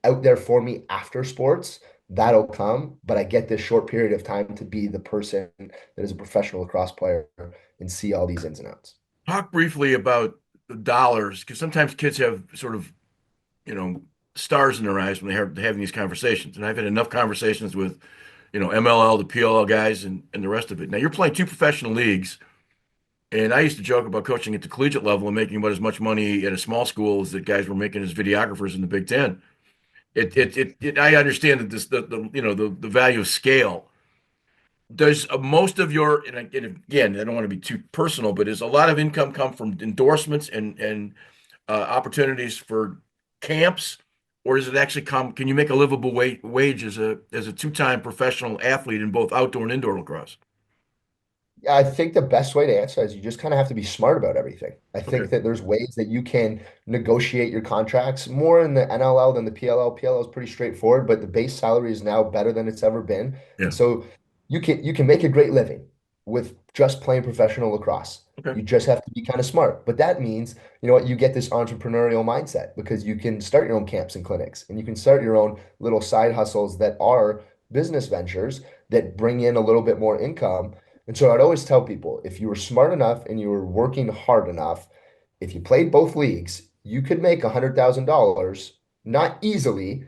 [SPEAKER 7] out there for me after sports, that'll come. But I get this short period of time to be the person that is a professional lacrosse player and see all these ins and outs.
[SPEAKER 1] Talk briefly about the dollars, because sometimes kids have sort of you know stars in their eyes when they're having these conversations, and I've had enough conversations with MLL, the PLL guys, and the rest of it. Now you're playing two professional leagues. And I used to joke about coaching at the collegiate level and making about as much money at a small school as the guys were making as videographers in the Big Ten. I understand that the value of scale. Does most of your and again, I don't want to be too personal, but does a lot of income come from endorsements and opportunities for camps, or does it actually come? Can you make a livable wage as a two-time professional athlete in both outdoor and indoor lacrosse?
[SPEAKER 7] Yeah, I think the best way to answer that is you just kind of have to be smart about everything. I
[SPEAKER 1] Okay,
[SPEAKER 7] think that there's ways that you can negotiate your contracts more in the NLL than the PLL. PLL is pretty straightforward, but the base salary is now better than it's ever been. And
[SPEAKER 1] yeah,
[SPEAKER 7] so you can make a great living with just playing professional lacrosse.
[SPEAKER 1] okay.
[SPEAKER 7] You just have to be kind of smart. But that means, you know what, you get this entrepreneurial mindset because you can start your own camps and clinics and you can start your own little side hustles that are business ventures that bring in a little bit more income. And so I'd always tell people if you were smart enough and you were working hard enough, if you played both leagues, you could make $100,000, not easily,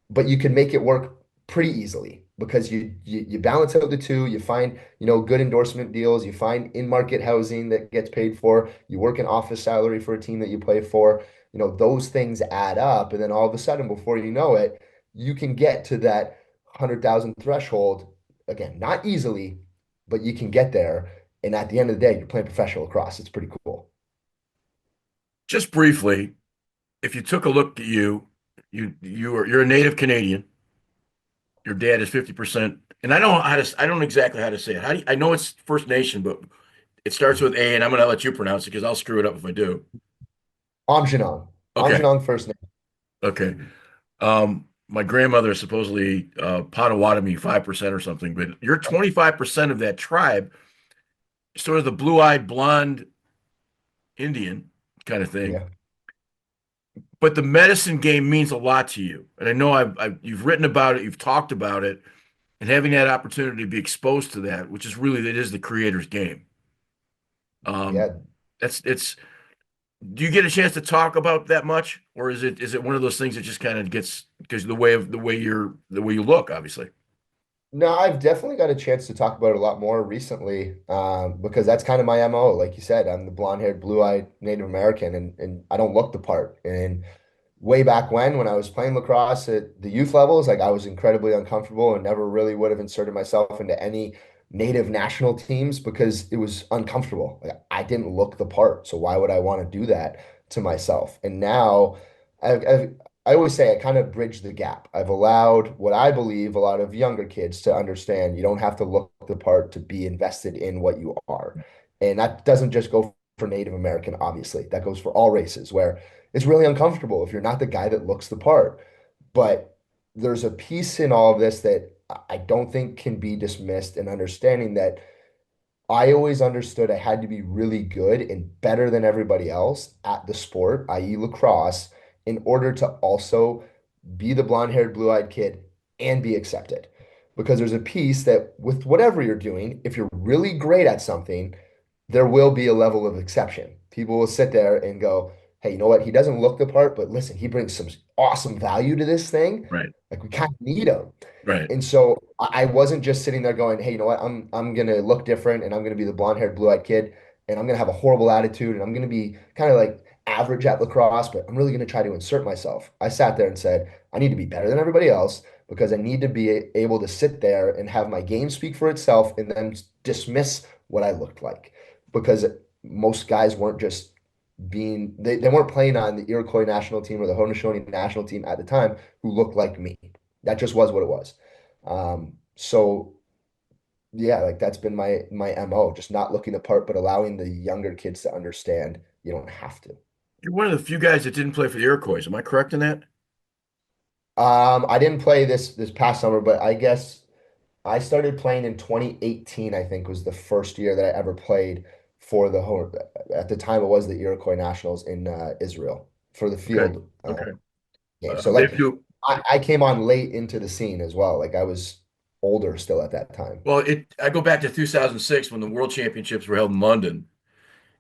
[SPEAKER 7] but you could make it work pretty easily because you balance out the two, you find, good endorsement deals, you find in-market housing that gets paid for, you work an office salary for a team that you play for. those things add up. And then all of a sudden, before you know it, you can get to that 100,000 threshold. Again, not easily, but you can get there. And at the end of the day, you're playing professional lacrosse. It's pretty cool.
[SPEAKER 1] Just briefly, if you took a look at you're a native Canadian. Your dad is 50%, and I don't exactly how to say it. I know it's First Nation, but it starts with A, and I'm gonna let you pronounce it because I'll screw it up if I do.
[SPEAKER 7] Amjinong.
[SPEAKER 1] Okay,
[SPEAKER 7] Amjinong First Nation.
[SPEAKER 1] okay. My grandmother is supposedly Potawatomi 5% or something, but you're 25% of that tribe, sort of the blue-eyed blonde Indian kind of thing.
[SPEAKER 7] Yeah.
[SPEAKER 1] But the medicine game means a lot to you, and I know you've written about it, you've talked about it, and having that opportunity to be exposed to that, which is really it is the creator's game. Um,
[SPEAKER 7] Yeah.
[SPEAKER 1] it's. Do you get a chance to talk about that much, or is it one of those things that just kind of gets because the way you look, obviously.
[SPEAKER 7] No, I've definitely got a chance to talk about it a lot more recently, because that's kind of my MO. Like you said, I'm the blonde-haired, blue-eyed Native American, and I don't look the part. And way back when I was playing lacrosse at the youth levels, like I was incredibly uncomfortable and never really would have inserted myself into any native national teams because it was uncomfortable. Like, I didn't look the part, so why would I want to do that to myself? And now I always say I kind of bridge the gap. I've allowed what I believe a lot of younger kids to understand you don't have to look the part to be invested in what you are. And that doesn't just go for Native American, obviously. That goes for all races where it's really uncomfortable if you're not the guy that looks the part. But there's a piece in all of this that I don't think can be dismissed, and understanding that I always understood I had to be really good and better than everybody else at the sport, i.e., lacrosse, in order to also be the blonde-haired, blue-eyed kid and be accepted. Because there's a piece that with whatever you're doing, if you're really great at something, there will be a level of exception. People will sit there and go, hey, you know what? He doesn't look the part, but listen, he brings some awesome value to this thing.
[SPEAKER 1] Right,
[SPEAKER 7] Like we kind of need him.
[SPEAKER 1] right,
[SPEAKER 7] And so I wasn't just sitting there going, hey, you know what? I'm gonna look different and I'm gonna be the blonde-haired, blue-eyed kid and I'm gonna have a horrible attitude and I'm gonna be kind of like average at lacrosse, but I'm really gonna try to insert myself. I sat there and said, I need to be better than everybody else because I need to be able to sit there and have my game speak for itself and then dismiss what I looked like. Because most guys weren't just they weren't playing on the Iroquois national team or the Haudenosaunee national team at the time who looked like me. That just was what it was. So yeah, like that's been my MO, just not looking the part, but allowing the younger kids to understand you don't have to.
[SPEAKER 1] you're one of the few guys that didn't play for the Iroquois. Am I correct in that?
[SPEAKER 7] I didn't play this past summer, but I guess I started playing in 2018, I think was the first year that I ever played for at the time it was the Iroquois Nationals in Israel for the
[SPEAKER 1] Okay,
[SPEAKER 7] field
[SPEAKER 1] okay.
[SPEAKER 7] game. So
[SPEAKER 1] They
[SPEAKER 7] like
[SPEAKER 1] do.
[SPEAKER 7] I came on late into the scene as well. Like I was older still at that time.
[SPEAKER 1] Well, I go back to 2006 when the World Championships were held in London,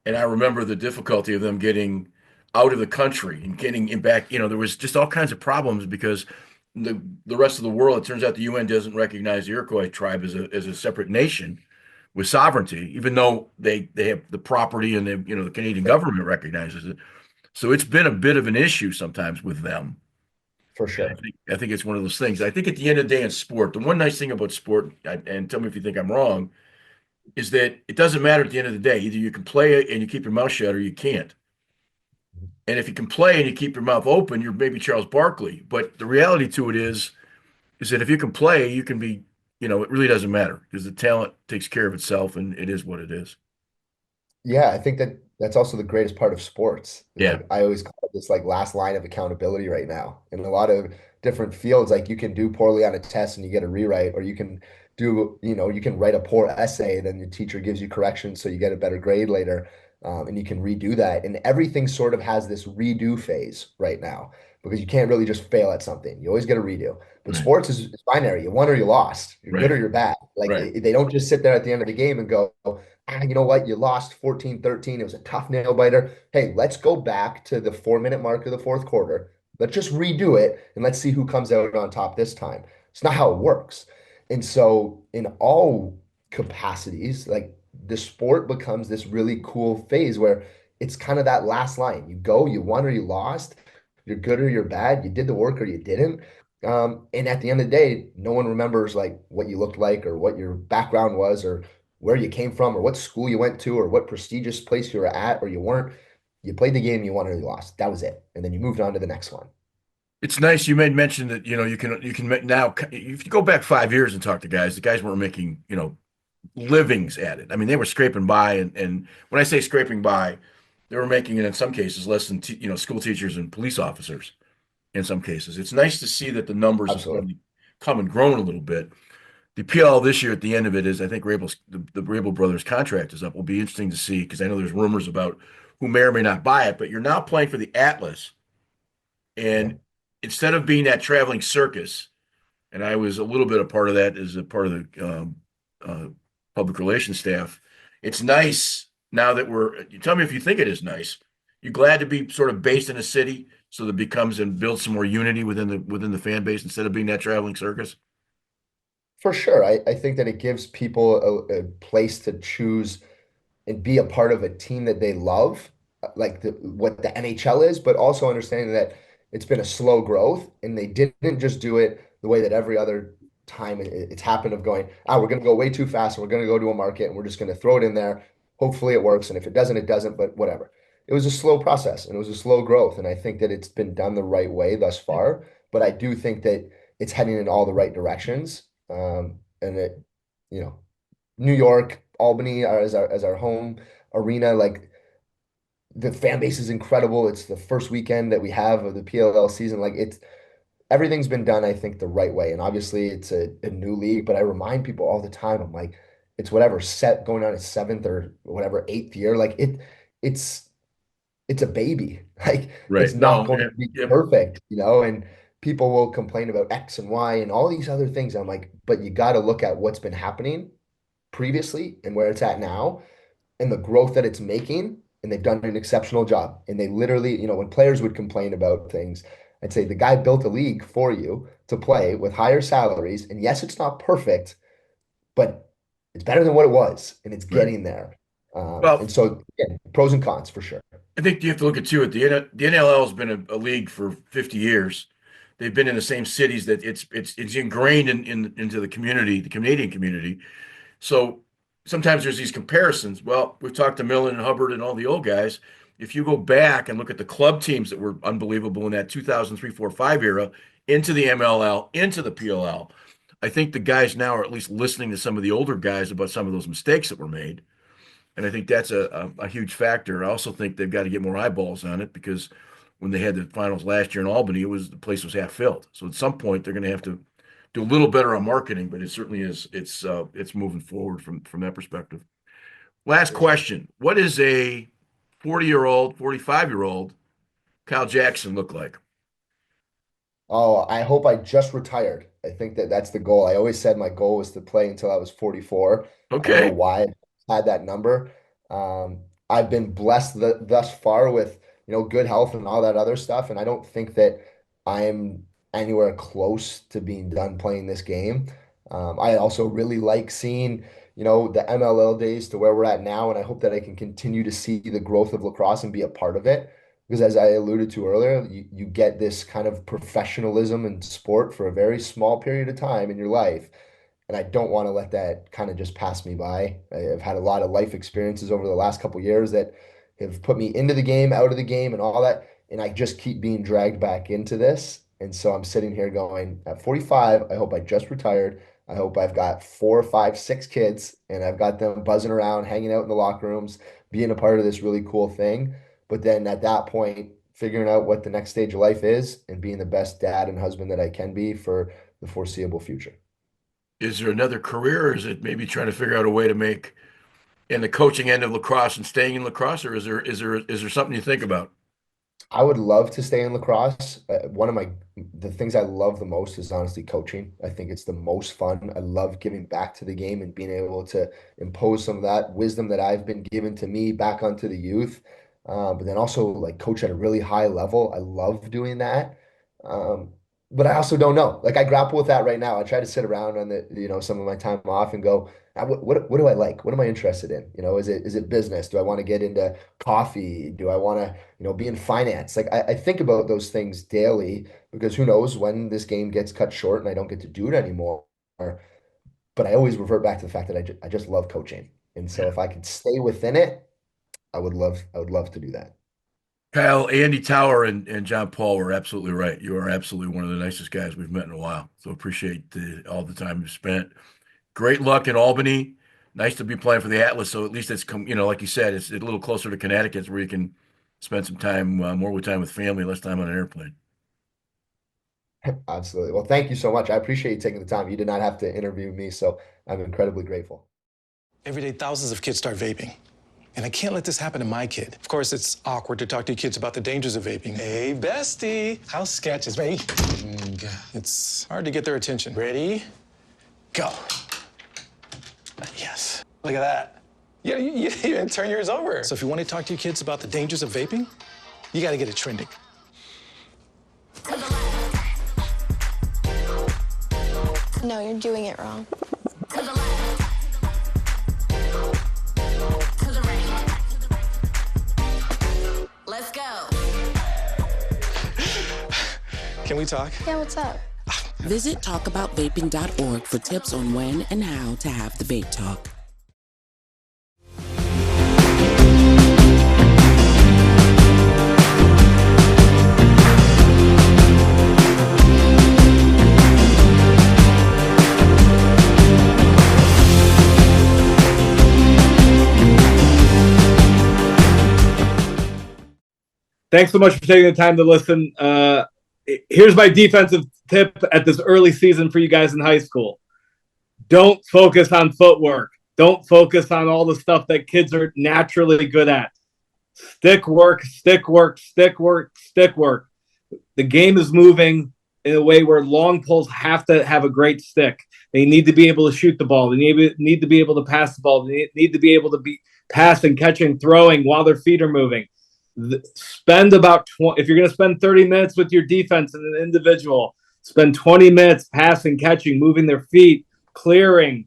[SPEAKER 1] and I remember the difficulty of them getting out of the country and getting in back. There was just all kinds of problems because the rest of the world, it turns out the UN doesn't recognize the Iroquois tribe as a separate nation with sovereignty, even though they have the property and the Canadian government recognizes it. So it's been a bit of an issue sometimes with them.
[SPEAKER 7] For
[SPEAKER 1] And
[SPEAKER 7] sure.
[SPEAKER 1] I think it's one of those things. I think at the end of the day in sport, the one nice thing about sport, and tell me if you think I'm wrong, is that it doesn't matter at the end of the day. Either you can play it and you keep your mouth shut, or you can't. And if you can play and you keep your mouth open, you're maybe Charles Barkley. But the reality to it is that if you can play, you can be. It really doesn't matter because the talent takes care of itself, and it is what it is.
[SPEAKER 7] Yeah, I think that's also the greatest part of sports.
[SPEAKER 1] Yeah,
[SPEAKER 7] Like I always call it this like last line of accountability right now. In a lot of different fields, like you can do poorly on a test and you get a rewrite, or you can you can write a poor essay, then the teacher gives you corrections so you get a better grade later. And you can redo that. And everything sort of has this redo phase right now because you can't really just fail at something. You always get a redo. But
[SPEAKER 1] right,
[SPEAKER 7] sports is binary. You won or you lost. You're good
[SPEAKER 1] right,
[SPEAKER 7] or you're bad. Like
[SPEAKER 1] right,
[SPEAKER 7] they don't just sit there at the end of the game and go, you know what? You lost 14-13. It was a tough nail biter. Hey, let's go back to the 4 minute mark of the fourth quarter. Let's just redo it and let's see who comes out on top this time. It's not how it works. And so, in all capacities, like the sport becomes this really cool phase where it's kind of that last line. You go, you won or you lost, you're good or you're bad, you did the work or you didn't. And at the end of the day, no one remembers like what you looked like or what your background was or where you came from or what school you went to or what prestigious place you were at or you weren't. You played the game, you won or you lost. That was it. And then you moved on to the next one.
[SPEAKER 1] It's nice you made mention that you can make now if you go back 5 years and talk to guys, the guys weren't making livings at it. I mean, they were scraping by, and when I say scraping by, they were making it in some cases less than school teachers and police officers. In some cases, it's nice to see that the numbers have
[SPEAKER 7] Absolutely.
[SPEAKER 1] suddenly come and grown a little bit. The PL this year at the end of it is, I think the Rabel brothers contract is up. Will be interesting to see because I know there's rumors about who may or may not buy it, but you're now playing for the Atlas,
[SPEAKER 7] Yeah.
[SPEAKER 1] and instead of being that traveling circus, and I was a little bit a part of that as a part of the uh, public relations staff. It's nice now that you tell me if you think it is nice. You glad to be sort of based in a city so that it becomes and builds some more unity within the fan base instead of being that traveling circus?
[SPEAKER 7] For sure. I think that it gives people a place to choose and be a part of a team that they love, like what the NHL is, but also understanding that it's been a slow growth and they didn't just do it the way that every other time it's happened of going, we're going to go way too fast and we're going to go to a market and we're just going to throw it in there. Hopefully it works. And if it doesn't, it doesn't, but whatever. It was a slow process and it was a slow growth. And I think that it's been done the right way thus far, but I do think that it's heading in all the right directions. And it, you know, New York, Albany are as our home arena. Like the fan base is incredible. It's the first weekend that we have of the PLL season. Like it's everything's been done, I think, the right way. And obviously it's a new league, but I remind people all the time, I'm like, it's whatever set going on its seventh or whatever eighth year. Like it's it's a baby. Like it's
[SPEAKER 1] Right.
[SPEAKER 7] not
[SPEAKER 1] No.
[SPEAKER 7] going to be
[SPEAKER 1] Yep.
[SPEAKER 7] perfect, and people will complain about X and Y and all these other things. I'm like, but you got to look at what's been happening previously and where it's at now and the growth that it's making. And they've done an exceptional job. And they literally, when players would complain about things, I'd say the guy built a league for you to play with higher salaries. And yes, it's not perfect, but it's better than what it was, and it's
[SPEAKER 1] Right.
[SPEAKER 7] getting there.
[SPEAKER 1] Well,
[SPEAKER 7] And so, again, pros and cons for sure.
[SPEAKER 1] I think you have to look at too at the NLL has been a league for 50 years. They've been in the same cities that it's ingrained into the community, the Canadian community. So sometimes there's these comparisons. Well, we've talked to Millen and Hubbard and all the old guys. If you go back and look at the club teams that were unbelievable in that 2003, 4, 5 era into the MLL, into the PLL, I think the guys now are at least listening to some of the older guys about some of those mistakes that were made. And I think that's a huge factor. I also think they've got to get more eyeballs on it because when they had the finals last year in Albany, the place was half filled. So at some point they're going to have to do a little better on marketing, but it certainly is it's moving forward from that perspective. Last
[SPEAKER 7] For sure.
[SPEAKER 1] question. What is a 40-year-old, 45-year-old Kyle Jackson look like?
[SPEAKER 7] Oh, I hope I just retired. I think that that's the goal. I always said my goal was to play until I was 44. I don't know
[SPEAKER 1] Okay.
[SPEAKER 7] why I had that number. I've been blessed thus far with, good health and all that other stuff, and I don't think that I'm anywhere close to being done playing this game. I also really like seeing, the MLL days to where we're at now, and I hope that I can continue to see the growth of lacrosse and be a part of it. Because as I alluded to earlier, you get this kind of professionalism in sport for a very small period of time in your life. And I don't want to let that kind of just pass me by. I've had a lot of life experiences over the last couple of years that have put me into the game, out of the game, and all that. And I just keep being dragged back into this. And so I'm sitting here going, at 45, I hope I just retired. I hope I've got 4, 5, 6 kids and I've got them buzzing around, hanging out in the locker rooms, being a part of this really cool thing. But then at that point, figuring out what the next stage of life is and being the best dad and husband that I can be for the foreseeable future.
[SPEAKER 1] Is there another career, or is it maybe trying to figure out a way to make in the coaching end of lacrosse and staying in lacrosse, or is there something you think about?
[SPEAKER 7] I would love to stay in lacrosse. One of the things I love the most is honestly coaching. I think it's the most fun. I love giving back to the game and being able to impose some of that wisdom that I've been given to me back onto the youth. But then also like coach at a really high level. I love doing that. Um, but I also don't know. Like I grapple with that right now. I try to sit around on some of my time off and go, what do I like? What am I interested in? Is it business? Do I want to get into coffee? Do I want to, be in finance? Like I think about those things daily because who knows when this game gets cut short and I don't get to do it anymore. But I always revert back to the fact that I just love coaching. And so
[SPEAKER 1] Yeah.
[SPEAKER 7] if I could stay within it, I would love to do that.
[SPEAKER 1] Kyle, Andy Tower and John Paul were absolutely right. You are absolutely one of the nicest guys we've met in a while. So appreciate all the time you've spent. Great luck in Albany. Nice to be playing for the Atlas. So at least like you said, it's a little closer to Connecticut where you can spend some time, more time with family, less time on an airplane.
[SPEAKER 7] Absolutely. Well, thank you so much. I appreciate you taking the time. You did not have to interview me, so I'm incredibly grateful.
[SPEAKER 8] Every day, thousands of kids start vaping. And I can't let this happen to my kid. Of course, it's awkward to talk to your kids about the dangers of vaping. Hey, bestie, how sketch is vaping? It's hard to get their attention. Ready? Go. Yes. Look at that. Yeah, you even turn yours over. So if you want to talk to your kids about the dangers of vaping, you got to get it trending.
[SPEAKER 9] No, you're doing it wrong.
[SPEAKER 4] Let's go.
[SPEAKER 8] Can we talk?
[SPEAKER 9] Yeah, what's up?
[SPEAKER 10] Visit talkaboutvaping.org for tips on when and how to have the vape talk.
[SPEAKER 2] Thanks so much for taking the time to listen. Here's my defensive tip at this early season for you guys in high school. Don't focus on footwork. Don't focus on all the stuff that kids are naturally good at. Stick work, stick work, stick work, stick work. The game is moving in a way where long poles have to have a great stick. They need to be able to shoot the ball. They need to be able to pass the ball. They need to be able to be passing, catching, throwing while their feet are moving. Spend about 20, if you're going to spend 30 minutes with your defense and an individual, spend 20 minutes passing, catching, moving their feet, clearing,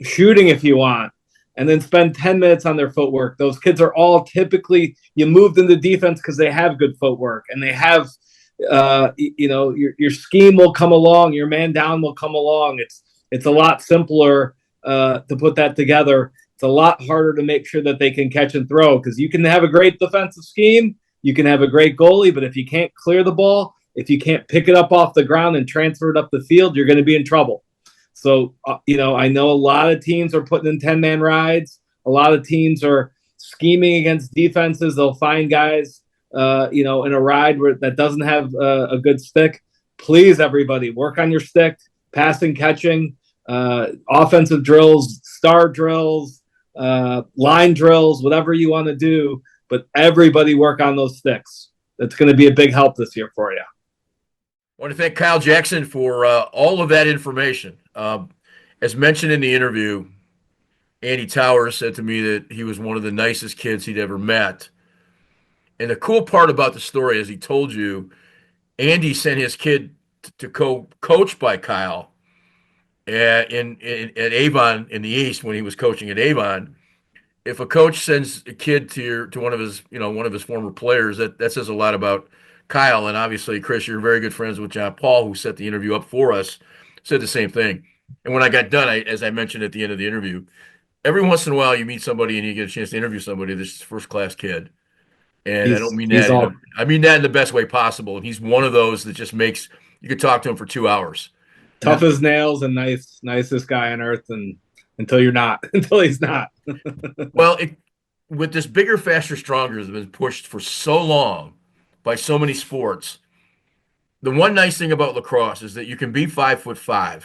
[SPEAKER 2] shooting if you want, and then spend 10 minutes on their footwork. Those kids are all typically, you moved into defense because they have good footwork and they have, your scheme will come along, your man down will come along. It's a lot simpler to put that together. It's a lot harder to make sure that they can catch and throw because you can have a great defensive scheme, you can have a great goalie, but if you can't clear the ball, if you can't pick it up off the ground and transfer it up the field, you're going to be in trouble. So, I know a lot of teams are putting in 10-man rides. A lot of teams are scheming against defenses. They'll find guys, in a ride that doesn't have a good stick. Please, everybody, work on your stick, passing, catching, offensive drills, star drills, line drills, whatever you want to do. But everybody work on those sticks. That's going to be a big help this year for you.
[SPEAKER 1] I want to thank Kyle Jackson for all of that information. As mentioned in the interview, Andy Towers said to me that he was one of the nicest kids he'd ever met. And the cool part about the story, as he told you, Andy sent his kid to coach by Kyle at Avon in the East when he was coaching at Avon. If a coach sends a kid to one of his former players, that says a lot about Kyle. And obviously, Chris, you're very good friends with John Paul, who set the interview up for us, said the same thing. And when I got done, as I mentioned at the end of the interview, every once in a while you meet somebody and you get a chance to interview somebody that's a first-class kid. And I don't mean that. I mean that in the best way possible. And he's one of those that just makes you could talk to him for 2 hours.
[SPEAKER 2] Tough as nails and nicest guy on earth, and until he's not.
[SPEAKER 1] Well, with this bigger, faster, stronger has been pushed for so long by so many sports. The one nice thing about lacrosse is that you can be 5'5"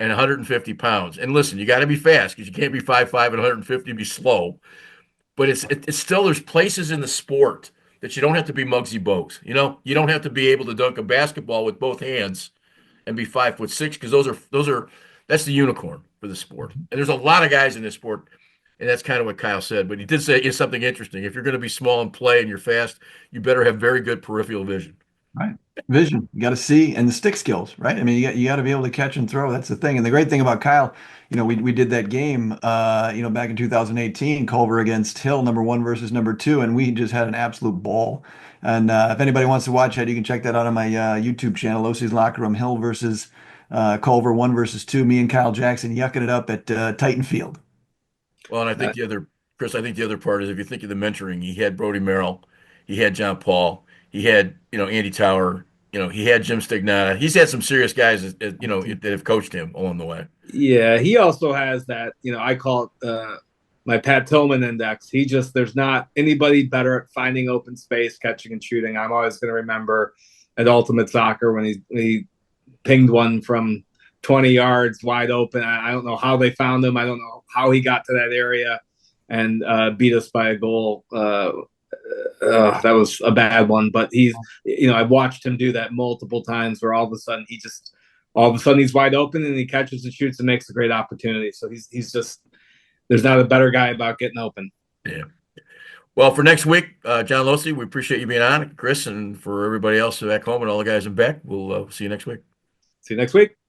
[SPEAKER 1] and 150 pounds. And listen, you got to be fast because you can't be 5'5" and 150 and be slow. But it's still, there's places in the sport that you don't have to be Muggsy Bogues. You don't have to be able to dunk a basketball with both hands and be 5'6" because that's the unicorn for the sport. And there's a lot of guys in this sport, and that's kind of what Kyle said. But he did say something interesting. If you're going to be small and play and you're fast, you better have very good peripheral vision.
[SPEAKER 3] Right. Vision, you got to see, and the stick skills, right? I mean, you got to be able to catch and throw. That's the thing. And the great thing about Kyle, we did that game, back in 2018, Culver against Hill, number one versus number two, and we just had an absolute ball. And if anybody wants to watch that, you can check that out on my YouTube channel, OC's Locker Room, Hill versus Culver, one versus two. Me and Kyle Jackson yucking it up at Titan Field.
[SPEAKER 1] Well, and I think Chris, I think the other part is if you think of the mentoring, he had Brody Merrill, he had John Paul, he had, Andy Tower, he had Jim Stignata. He's had some serious guys, that have coached him along the way.
[SPEAKER 2] Yeah, he also has that, I call it my Pat Tillman index. There's not anybody better at finding open space, catching and shooting. I'm always going to remember at Ultimate Soccer when he pinged one from 20 yards wide open. I don't know how they found him. I don't know how he got to that area and beat us by a goal. That was a bad one, but I've watched him do that multiple times where all of a sudden he's wide open and he catches and shoots and makes a great opportunity. So he's just, there's not a better guy about getting open.
[SPEAKER 1] Yeah. Well, for next week, John Losey, we appreciate you being on, Chris, and for everybody else back home and all the guys in Beck, we'll see you next week.
[SPEAKER 2] See you next week.